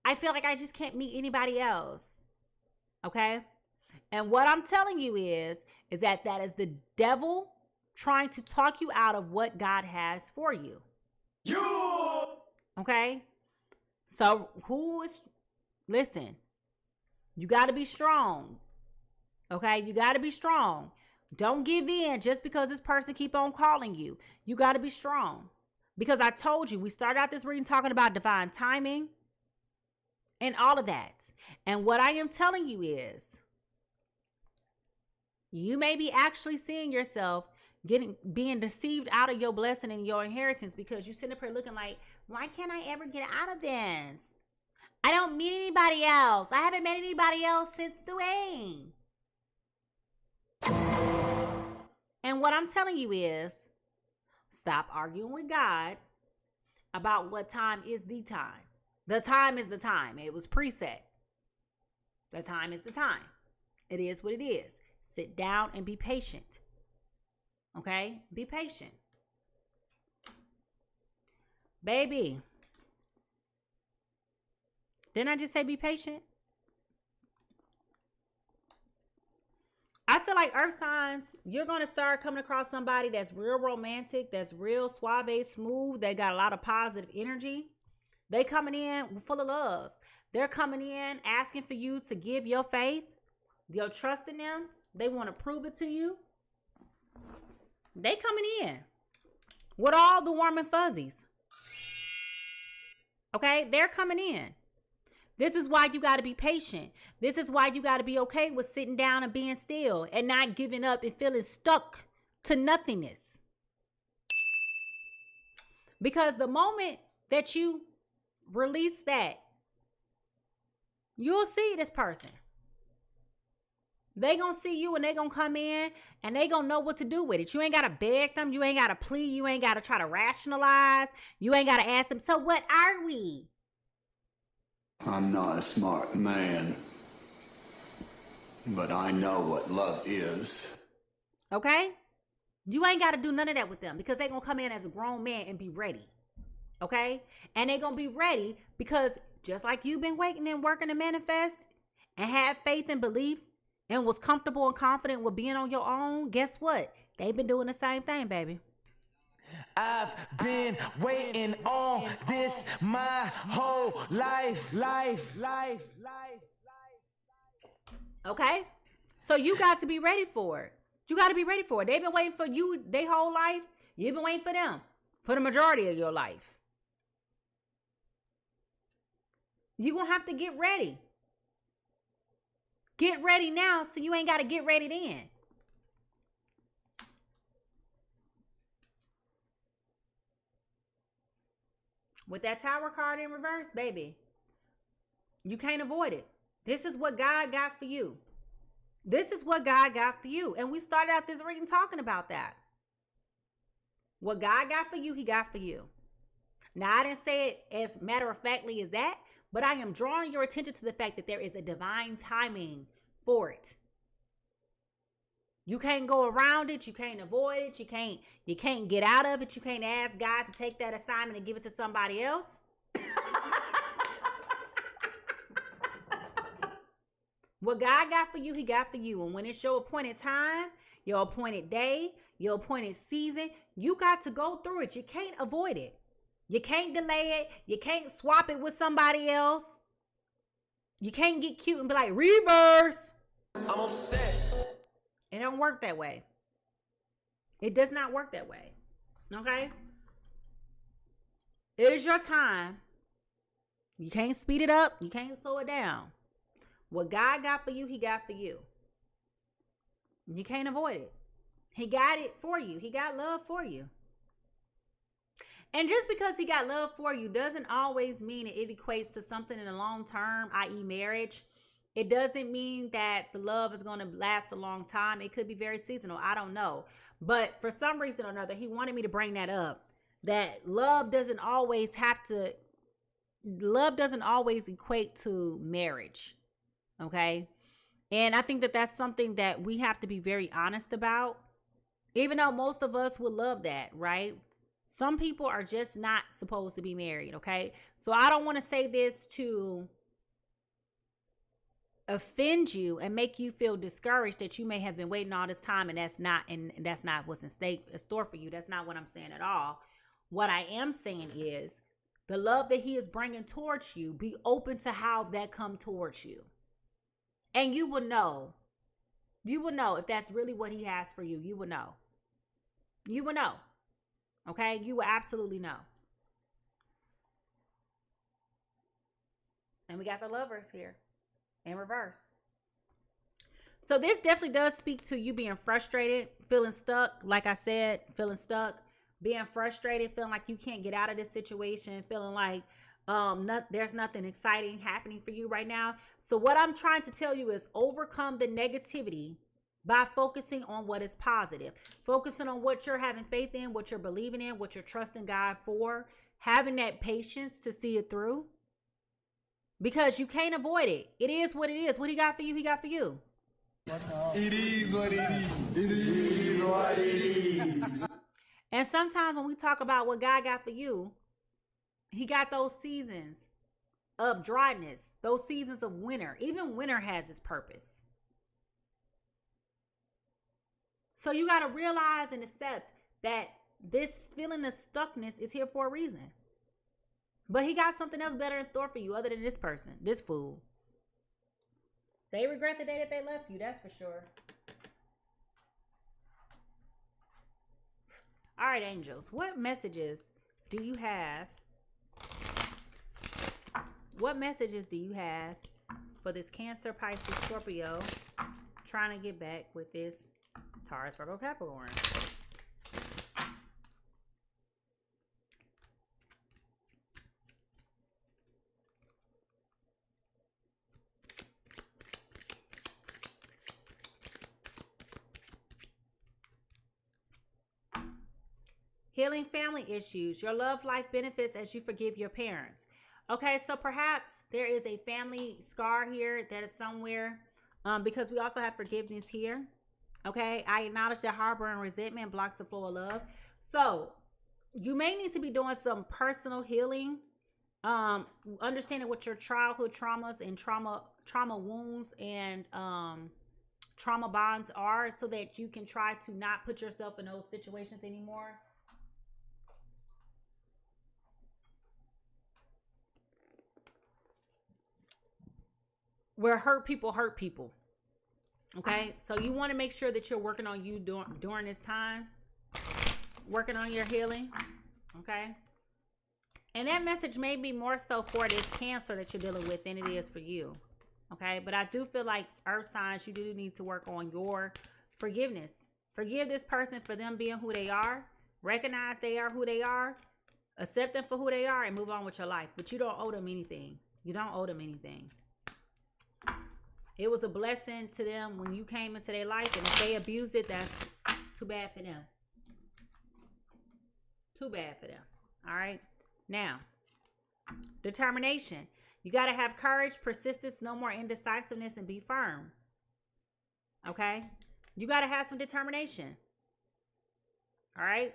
I feel like I just can't meet anybody else. Okay. And what I'm telling you is that is the devil trying to talk you out of what God has for you. Okay? So listen, you got to be strong. Okay? You got to be strong. Don't give in just because this person keep on calling you. You got to be strong. Because I told you, we started out this reading talking about divine timing and all of that. And what I am telling you is, you may be actually seeing yourself being deceived out of your blessing and your inheritance because you sit up here looking like, why can't I ever get out of this? I don't meet anybody else. I haven't met anybody else since Dwayne. And what I'm telling you is, stop arguing with God about what time is the time. The time is the time. It was preset. The time is the time. It is what it is. Sit down and be patient. Okay? Be patient. Baby. Didn't I just say be patient? I feel like earth signs, you're going to start coming across somebody that's real romantic, that's real suave, smooth. They got a lot of positive energy. They coming in full of love. They're coming in asking for you to give your faith, your trust in them. They want to prove it to you. They coming in with all the warm and fuzzies. Okay? They're coming in. This is why you got to be patient. This is why you got to be okay with sitting down and being still and not giving up and feeling stuck to nothingness. Because the moment that you release that, you'll see this person. They gonna see you and they gonna come in and they gonna know what to do with it. You ain't gotta beg them. You ain't gotta plead. You ain't gotta try to rationalize. You ain't gotta ask them, so what are we? I'm not a smart man, but I know what love is. Okay? You ain't gotta do none of that with them because they gonna come in as a grown man and be ready. Okay? And they gonna be ready because just like you've been waiting and working to manifest and have faith and belief, and was comfortable and confident with being on your own, guess what? They've been doing the same thing, baby. I've been waiting on this my whole life. Okay? So you got to be ready for it. You got to be ready for it. They've been waiting for you their whole life. You've been waiting for them for the majority of your life. You're going to have to get ready. Get ready now so you ain't got to get ready then. With that Tower card in reverse, baby, you can't avoid it. This is what God got for you. This is what God got for you. And we started out this reading talking about that. What God got for you, he got for you. Now, I didn't say it as matter of factly as that, but I am drawing your attention to the fact that there is a divine timing for it. You can't go around it. You can't avoid it. You can't get out of it. You can't ask God to take that assignment and give it to somebody else. What God got for you, he got for you. And when it's your appointed time, your appointed day, your appointed season, you got to go through it. You can't avoid it. You can't delay it. You can't swap it with somebody else. You can't get cute and be like, reverse. I'm upset. It don't work that way. It does not work that way. Okay? It is your time. You can't speed it up. You can't slow it down. What God got for you, he got for you. You can't avoid it. He got it for you. He got love for you. And just because he got love for you doesn't always mean it equates to something in the long term, i.e. marriage. It doesn't mean that the love is going to last a long time. It could be very seasonal. I don't know. But for some reason or another, he wanted me to bring that up. That love doesn't always equate to marriage. Okay? And I think that that's something that we have to be very honest about. Even though most of us would love that, right? Some people are just not supposed to be married, okay? So I don't want to say this to offend you and make you feel discouraged that you may have been waiting all this time and that's not what's in store for you. That's not what I'm saying at all. What I am saying is the love that he is bringing towards you, be open to how that come towards you. And you will know. You will know if that's really what he has for you. You will know. You will know. Okay? You will absolutely know. And we got the Lovers here in reverse. So this definitely does speak to you being frustrated, feeling stuck. Like I said, feeling stuck, being frustrated, feeling like you can't get out of this situation, feeling like there's nothing exciting happening for you right now. So what I'm trying to tell you is overcome the negativity by focusing on what is positive, focusing on what you're having faith in, what you're believing in, what you're trusting God for, having that patience to see it through, because you can't avoid it. It is what it is. What he got for you, he got for you. It is what it is. It is what it is. And sometimes when we talk about what God got for you, he got those seasons of dryness, those seasons of winter. Even winter has its purpose. So you got to realize and accept that this feeling of stuckness is here for a reason. But he got something else better in store for you other than this person, this fool. They regret the day that they left you, that's for sure. All right, angels, what messages do you have? What messages do you have for this Cancer, Pisces, Scorpio trying to get back with this Taurus, Virgo, Capricorn? Healing family issues. Your love life benefits as you forgive your parents. Okay, so perhaps there is a family scar here that is somewhere, because we also have forgiveness here. Okay, I acknowledge that harboring resentment blocks the flow of love. So you may need to be doing some personal healing, understanding what your childhood traumas and trauma wounds and trauma bonds are, so that you can try to not put yourself in those situations anymore. Where hurt people hurt people. Okay, so you want to make sure that you're working on you during this time, working on your healing. Okay, and that message may be more so for this Cancer that you're dealing with than it is for you. Okay, but I do feel like earth signs, you do need to work on your forgiveness. Forgive this person for them being who they are. Recognize they are who they are. Accept them for who they are and move on with your life. But you don't owe them anything. You don't owe them anything. It was a blessing to them when you came into their life, and if they abuse it, that's too bad for them. Too bad for them. All right. Now, determination. You got to have courage, persistence, no more indecisiveness, and be firm. Okay. You got to have some determination. All right?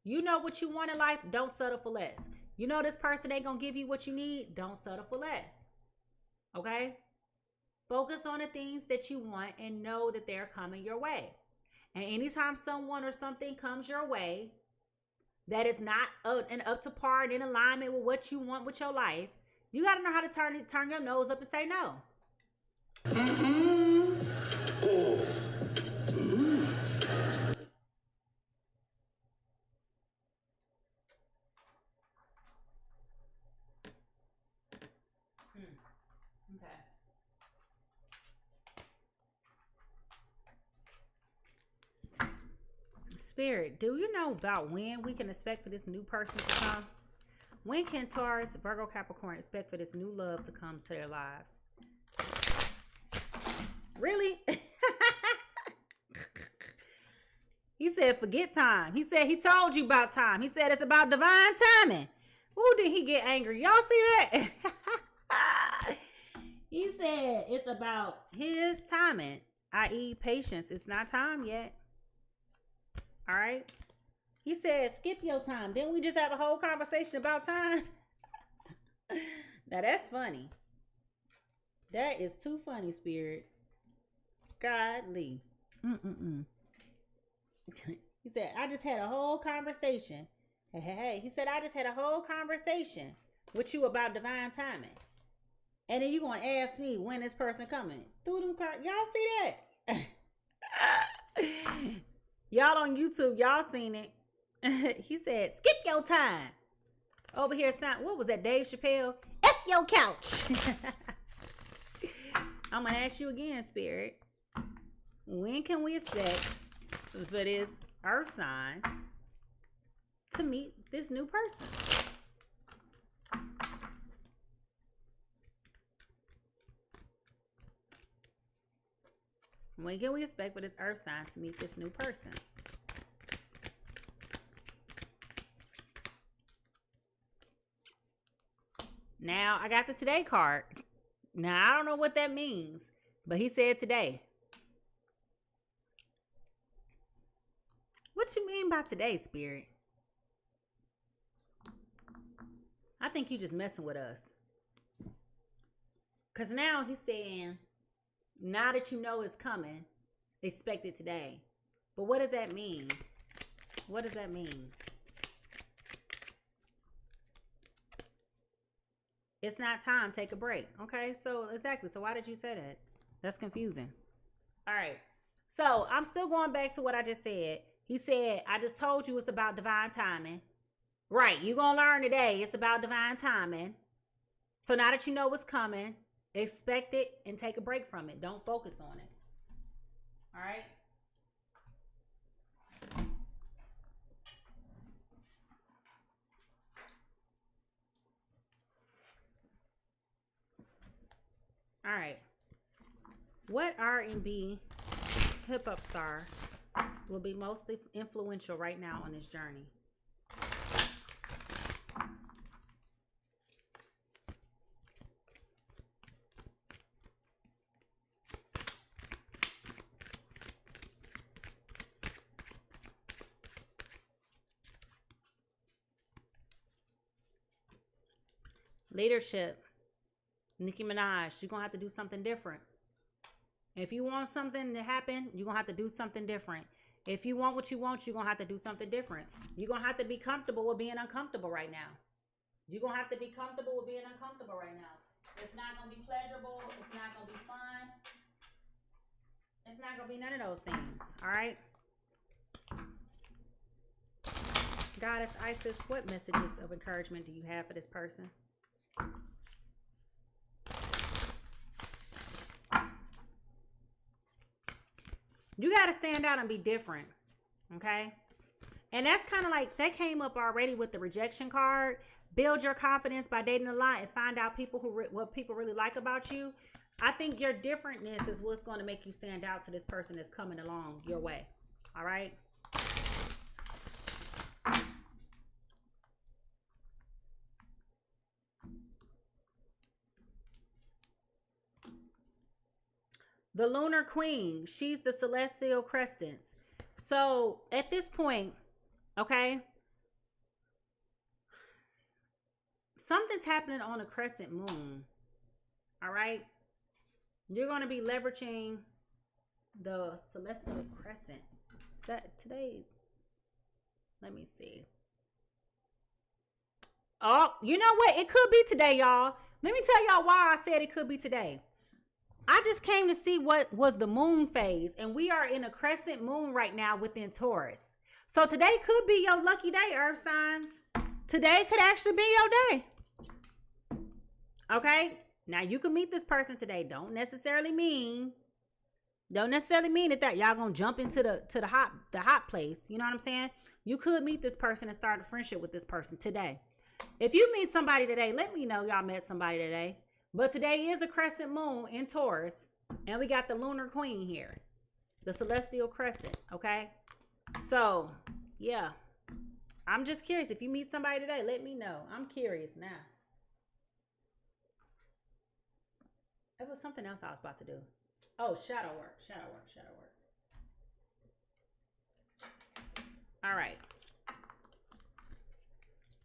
You know what you want in life. Don't settle for less. You know this person ain't going to give you what you need. Don't settle for less. Okay? Focus on the things that you want and know that they're coming your way. And anytime someone or something comes your way that is not up to par and in alignment with what you want with your life, you got to know how to turn your nose up and say no. Okay. Spirit, do you know about when we can expect for this new person to come? When can Taurus, Virgo, Capricorn expect for this new love to come to their lives? Really? He said, forget time. He said, he told you about time. He said, it's about divine timing. Ooh, did he get angry? Y'all see that? He said, it's about his timing, i.e. patience. It's not time yet. All right. He said, skip your time. Didn't we just have a whole conversation about time? Now that's funny. That is too funny, Spirit. Godly. He said, I just had a whole conversation. Hey. He said, I just had a whole conversation with you about divine timing. And then you going to ask me when this person coming. Through them cards. Y'all see that? Y'all on YouTube, y'all seen it. He said, skip your time. Over here, what was that, Dave Chappelle? F your couch. I'm going to ask you again, Spirit. When can we expect for this earth sign to meet this new person? When can we expect for this earth sign to meet this new person? Now, I got the today card. Now, I don't know what that means, but he said today. What you mean by today, Spirit? I think you just messing with us. Because now he's saying, now that you know it's coming, expect it today. But what does that mean? What does that mean? It's not time. Take a break. Okay, so exactly. So why did you say that? That's confusing. All right. So I'm still going back to what I just said. He said, I just told you it's about divine timing. Right. You're going to learn today. It's about divine timing. So now that you know what's coming, expect it and take a break from it. Don't focus on it. All right. All right. What R&B hip hop star will be mostly influential right now on this journey? Leadership. Nicki Minaj, you're going to have to do something different. If you want something to happen, you're going to have to do something different. If you want what you want, you're going to have to do something different. You're going to have to be comfortable with being uncomfortable right now. You're going to have to be comfortable with being uncomfortable right now. It's not going to be pleasurable. It's not going to be fun. It's not going to be none of those things. All right? Goddess Isis, what messages of encouragement do you have for this person? You got to stand out and be different, okay? And that's kind of like, that came up already with the rejection card. Build your confidence by dating a lot and find out what people really like about you. I think your differentness is what's going to make you stand out to this person that's coming along your way, all right? The lunar queen. She's the celestial crescents. So at this point, okay, something's happening on a crescent moon. All right. You're going to be leveraging the celestial crescent. Is that today? Let me see. Oh, you know what? It could be today, y'all. Let me tell y'all why I said it could be today. I just came to see what was the moon phase, and we are in a crescent moon right now within Taurus. So today could be your lucky day, Earth signs. Today could actually be your day. Okay? Now you can meet this person today. Don't necessarily mean that y'all gonna jump into the hot place. You know what I'm saying? You could meet this person and start a friendship with this person today. If you meet somebody today, let me know y'all met somebody today. But today is a crescent moon in Taurus, and we got the lunar queen here, the celestial crescent. Okay, so yeah, I'm just curious. If you meet somebody today, let me know. I'm curious now. There was something else I was about to do. Oh, shadow work. All right.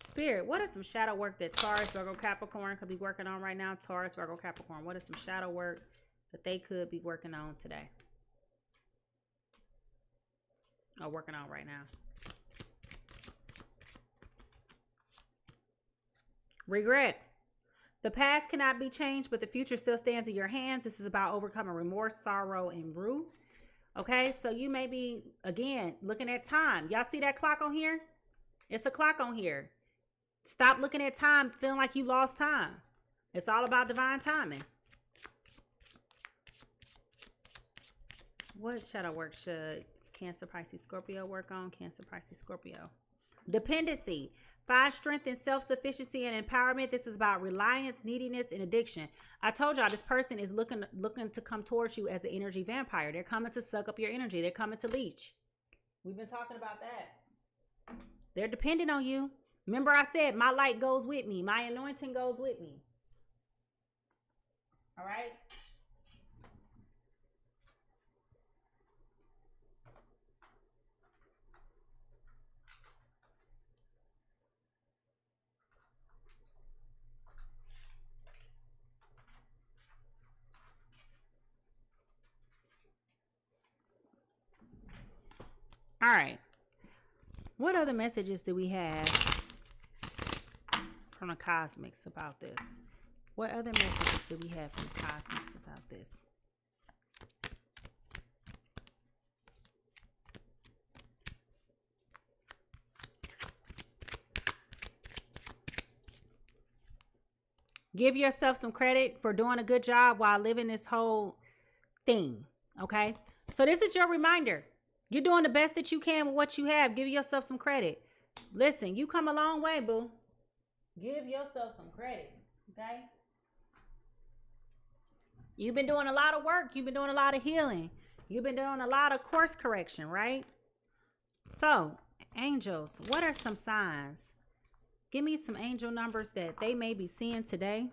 Spirit, what is some shadow work that Taurus, Virgo, Capricorn could be working on right now? Taurus, Virgo, Capricorn. What is some shadow work that they could be working on today? Or working on right now? Regret. The past cannot be changed, but the future still stands in your hands. This is about overcoming remorse, sorrow, and rue. Okay, so you may be, again, looking at time. Y'all see that clock on here? It's a clock on here. Stop looking at time feeling like you lost time. It's all about divine timing. What shadow work should Cancer, Pisces, Scorpio work on? Cancer, Pisces, Scorpio. Dependency. Find strength in self-sufficiency and empowerment. This is about reliance, neediness, and addiction. I told y'all this person is looking to come towards you as an energy vampire. They're coming to suck up your energy. They're coming to leech. We've been talking about that. They're dependent on you. Remember I said my light goes with me. My anointing goes with me. All right? All right. What other messages do we have from the cosmics about this? What other messages do we have from the cosmics about this? Give yourself some credit for doing a good job while living this whole thing. Okay? So this is your reminder. You're doing the best that you can with what you have. Give yourself some credit. Listen, you come a long way, boo. Give yourself some credit, okay? You've been doing a lot of work. You've been doing a lot of healing. You've been doing a lot of course correction, right? So, angels, what are some signs? Give me some angel numbers that they may be seeing today.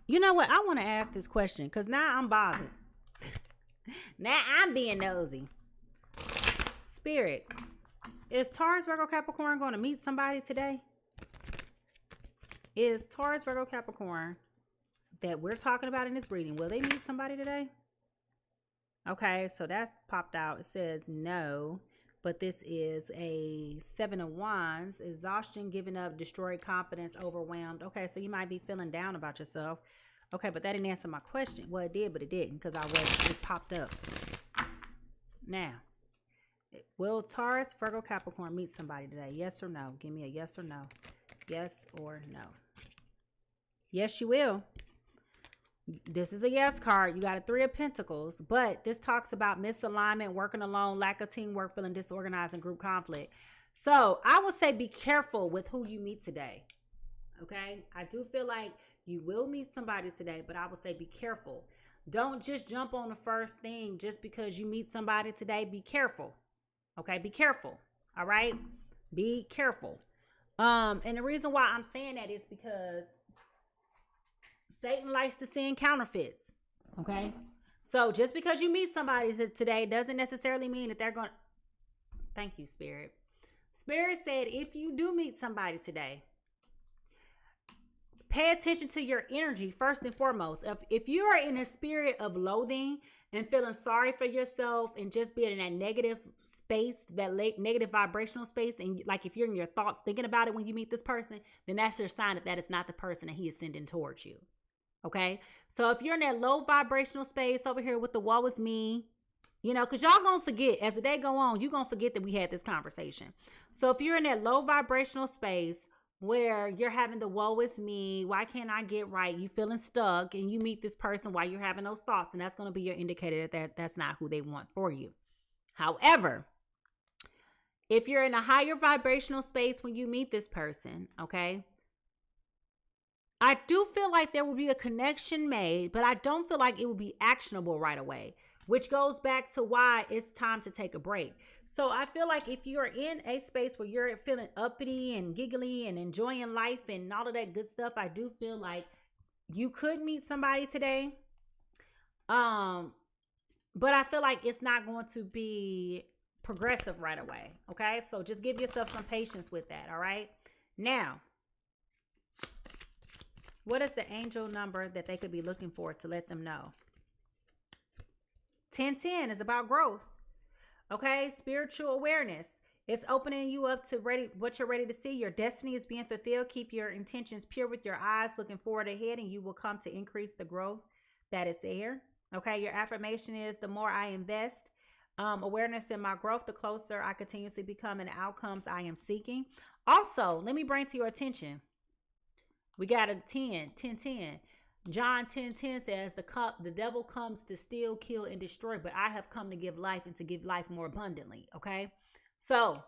You know what? I want to ask this question because now I'm bothered. Now I'm being nosy. Spirit, is Taurus, Virgo, Capricorn going to meet somebody today? Is Taurus, Virgo, Capricorn that we're talking about in this reading, will they meet somebody today? Okay, so that's popped out. It says no, but this is a 7 of Wands. Exhaustion, giving up, destroyed confidence, overwhelmed. Okay, so you might be feeling down about yourself. Okay, but that didn't answer my question. Well, it did, but it didn't because it popped up. Now, will Taurus, Virgo, Capricorn meet somebody today? Yes or no? Give me a yes or no. Yes or no. Yes, you will. This is a yes card. You got a 3 of Pentacles, but this talks about misalignment, working alone, lack of teamwork, feeling disorganized, and group conflict. So I would say be careful with who you meet today. Okay? I do feel like you will meet somebody today, but I would say be careful. Don't just jump on the first thing just because you meet somebody today. Be careful. Okay? Be careful. All right? Be careful. And the reason why I'm saying that is because Satan likes to send counterfeits. Okay? So just because you meet somebody today doesn't necessarily mean that they're going to... Thank you, Spirit. Spirit said, if you do meet somebody today, pay attention to your energy first and foremost. If you are in a spirit of loathing and feeling sorry for yourself and just being in that negative space, that negative vibrational space, and like if you're in your thoughts thinking about it when you meet this person, then that's your sign that is not the person that he is sending towards you. Okay? So if you're in that low vibrational space over here with the woe is me, you know, because y'all gonna forget as the day go on, you're gonna forget that we had this conversation. So if you're in that low vibrational space where you're having the woe is me, why can't I get right, you feeling stuck, and you meet this person while you're having those thoughts, and that's going to be your indicator that that's not who they want for you. However, if you're in a higher vibrational space when you meet this person, okay, I do feel like there will be a connection made, but I don't feel like it will be actionable right away, which goes back to why it's time to take a break. So I feel like if you're in a space where you're feeling uppity and giggly and enjoying life and all of that good stuff, I do feel like you could meet somebody today. But I feel like it's not going to be progressive right away. Okay. So just give yourself some patience with that. All right. Now, what is the angel number that they could be looking for to let them know? 1010 is about growth. Okay, spiritual awareness. It's opening you up to what you're ready to see. Your destiny is being fulfilled. Keep your intentions pure with your eyes looking forward ahead, and you will come to increase the growth that is there. Okay, your affirmation is, the more I invest awareness in my growth, the closer I continuously become in the outcomes I am seeking. Also, let me bring to your attention, we got a 10. John 10:10 says, the devil comes to steal, kill, and destroy, but I have come to give life and to give life more abundantly. Okay. So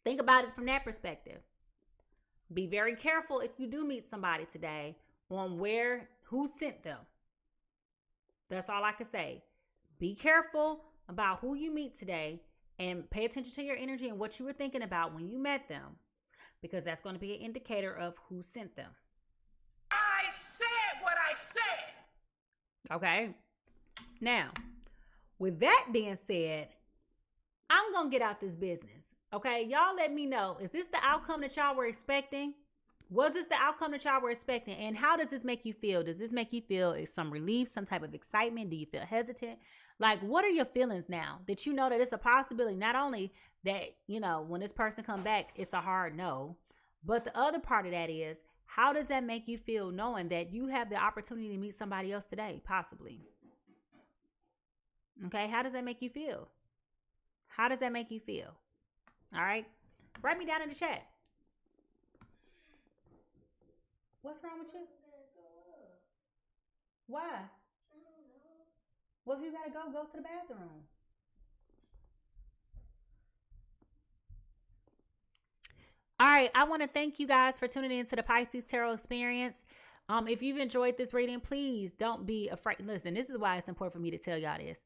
think about it from that perspective. Be very careful if you do meet somebody today on who sent them. That's all I can say. Be careful about who you meet today and pay attention to your energy and what you were thinking about when you met them, because that's going to be an indicator of who sent them. I said what I said. Okay. Now, with that being said, I'm going to get out this business. Okay. Y'all let me know. Is this the outcome that y'all were expecting? Was this the outcome that y'all were expecting? And how does this make you feel? Does this make you feel some relief, some type of excitement? Do you feel hesitant? Like, what are your feelings now that you know that it's a possibility? Not only that, you know, when this person come back, it's a hard no, but the other part of that is, how does that make you feel knowing that you have the opportunity to meet somebody else today, possibly? Okay, how does that make you feel? How does that make you feel? All right, write me down in the chat. What's wrong with you? Why? Well, if you gotta go to the bathroom. All right, I want to thank you guys for tuning in to the Pisces Tarot Experience. If you've enjoyed this reading, please don't be afraid. Listen, this is why it's important for me to tell y'all this.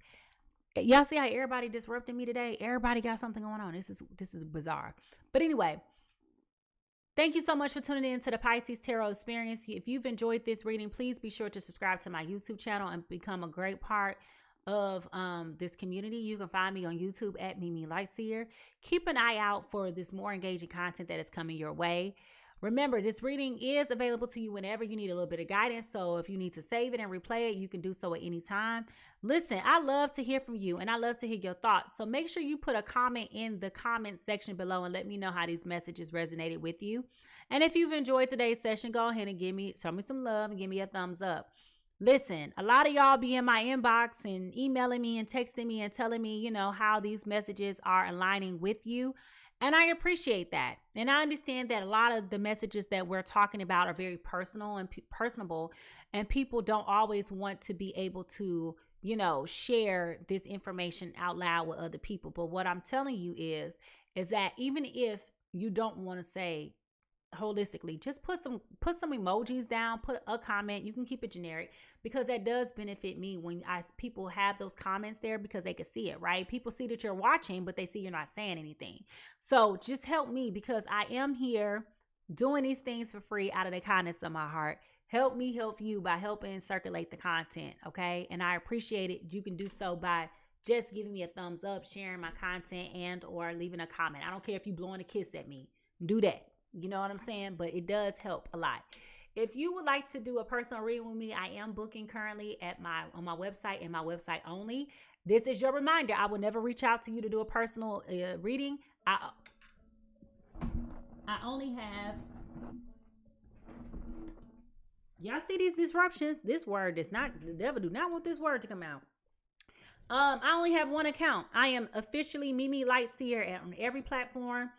Y'all see how everybody disrupted me today? Everybody got something going on. This is bizarre. But anyway, thank you so much for tuning in to the Pisces Tarot Experience. If you've enjoyed this reading, please be sure to subscribe to my YouTube channel and become a great part of this community. You can find me on YouTube at Mimi Lightseer. Keep an eye out for this more engaging content that is coming your way. Remember, this reading is available to you whenever you need a little bit of guidance. So if you need to save it and replay it, you can do so at any time. Listen, I love to hear from you and I love to hear your thoughts. So make sure you put a comment in the comment section below and let me know how these messages resonated with you. And if you've enjoyed today's session, go ahead and show me some love and give me a thumbs up. Listen, a lot of y'all be in my inbox and emailing me and texting me and telling me, you know, how these messages are aligning with you. And I appreciate that. And I understand that a lot of the messages that we're talking about are very personal and personable, and people don't always want to be able to, you know, share this information out loud with other people. But what I'm telling you is that even if you don't want to say holistically, just put some emojis down, put a comment. You can keep it generic, because that does benefit me when people have those comments there, because they can see it, right? People see that you're watching, but they see you're not saying anything. So just help me, because I am here doing these things for free out of the kindness of my heart. help me help you by helping circulate the content, okay? And I appreciate it. You can do so by just giving me a thumbs up, sharing my content, and or leaving a comment. I don't care if you blowing a kiss at me. Do that. You know what I'm saying? But it does help a lot. If you would like to do a personal reading with me, I am booking currently on my website and my website only. This is your reminder. I will never reach out to you to do a personal reading. I only have... Y'all see these disruptions? This word is not... The devil do not want this word to come out. I only have one account. I am officially Mimi Lightseer on every platform.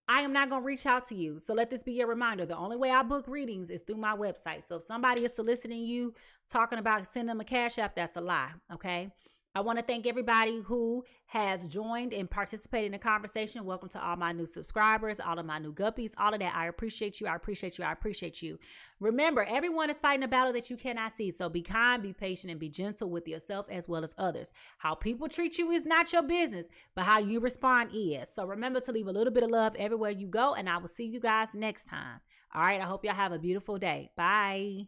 I am not going to reach out to you. So let this be your reminder. The only way I book readings is through my website. So if somebody is soliciting you, talking about sending them a cash app, that's a lie. Okay. I want to thank everybody who has joined and participated in the conversation. Welcome to all my new subscribers, all of my new guppies, all of that. I appreciate you. I appreciate you. I appreciate you. Remember, everyone is fighting a battle that you cannot see. So be kind, be patient, and be gentle with yourself as well as others. How people treat you is not your business, but how you respond is. So remember to leave a little bit of love everywhere you go, and I will see you guys next time. All right. I hope y'all have a beautiful day. Bye.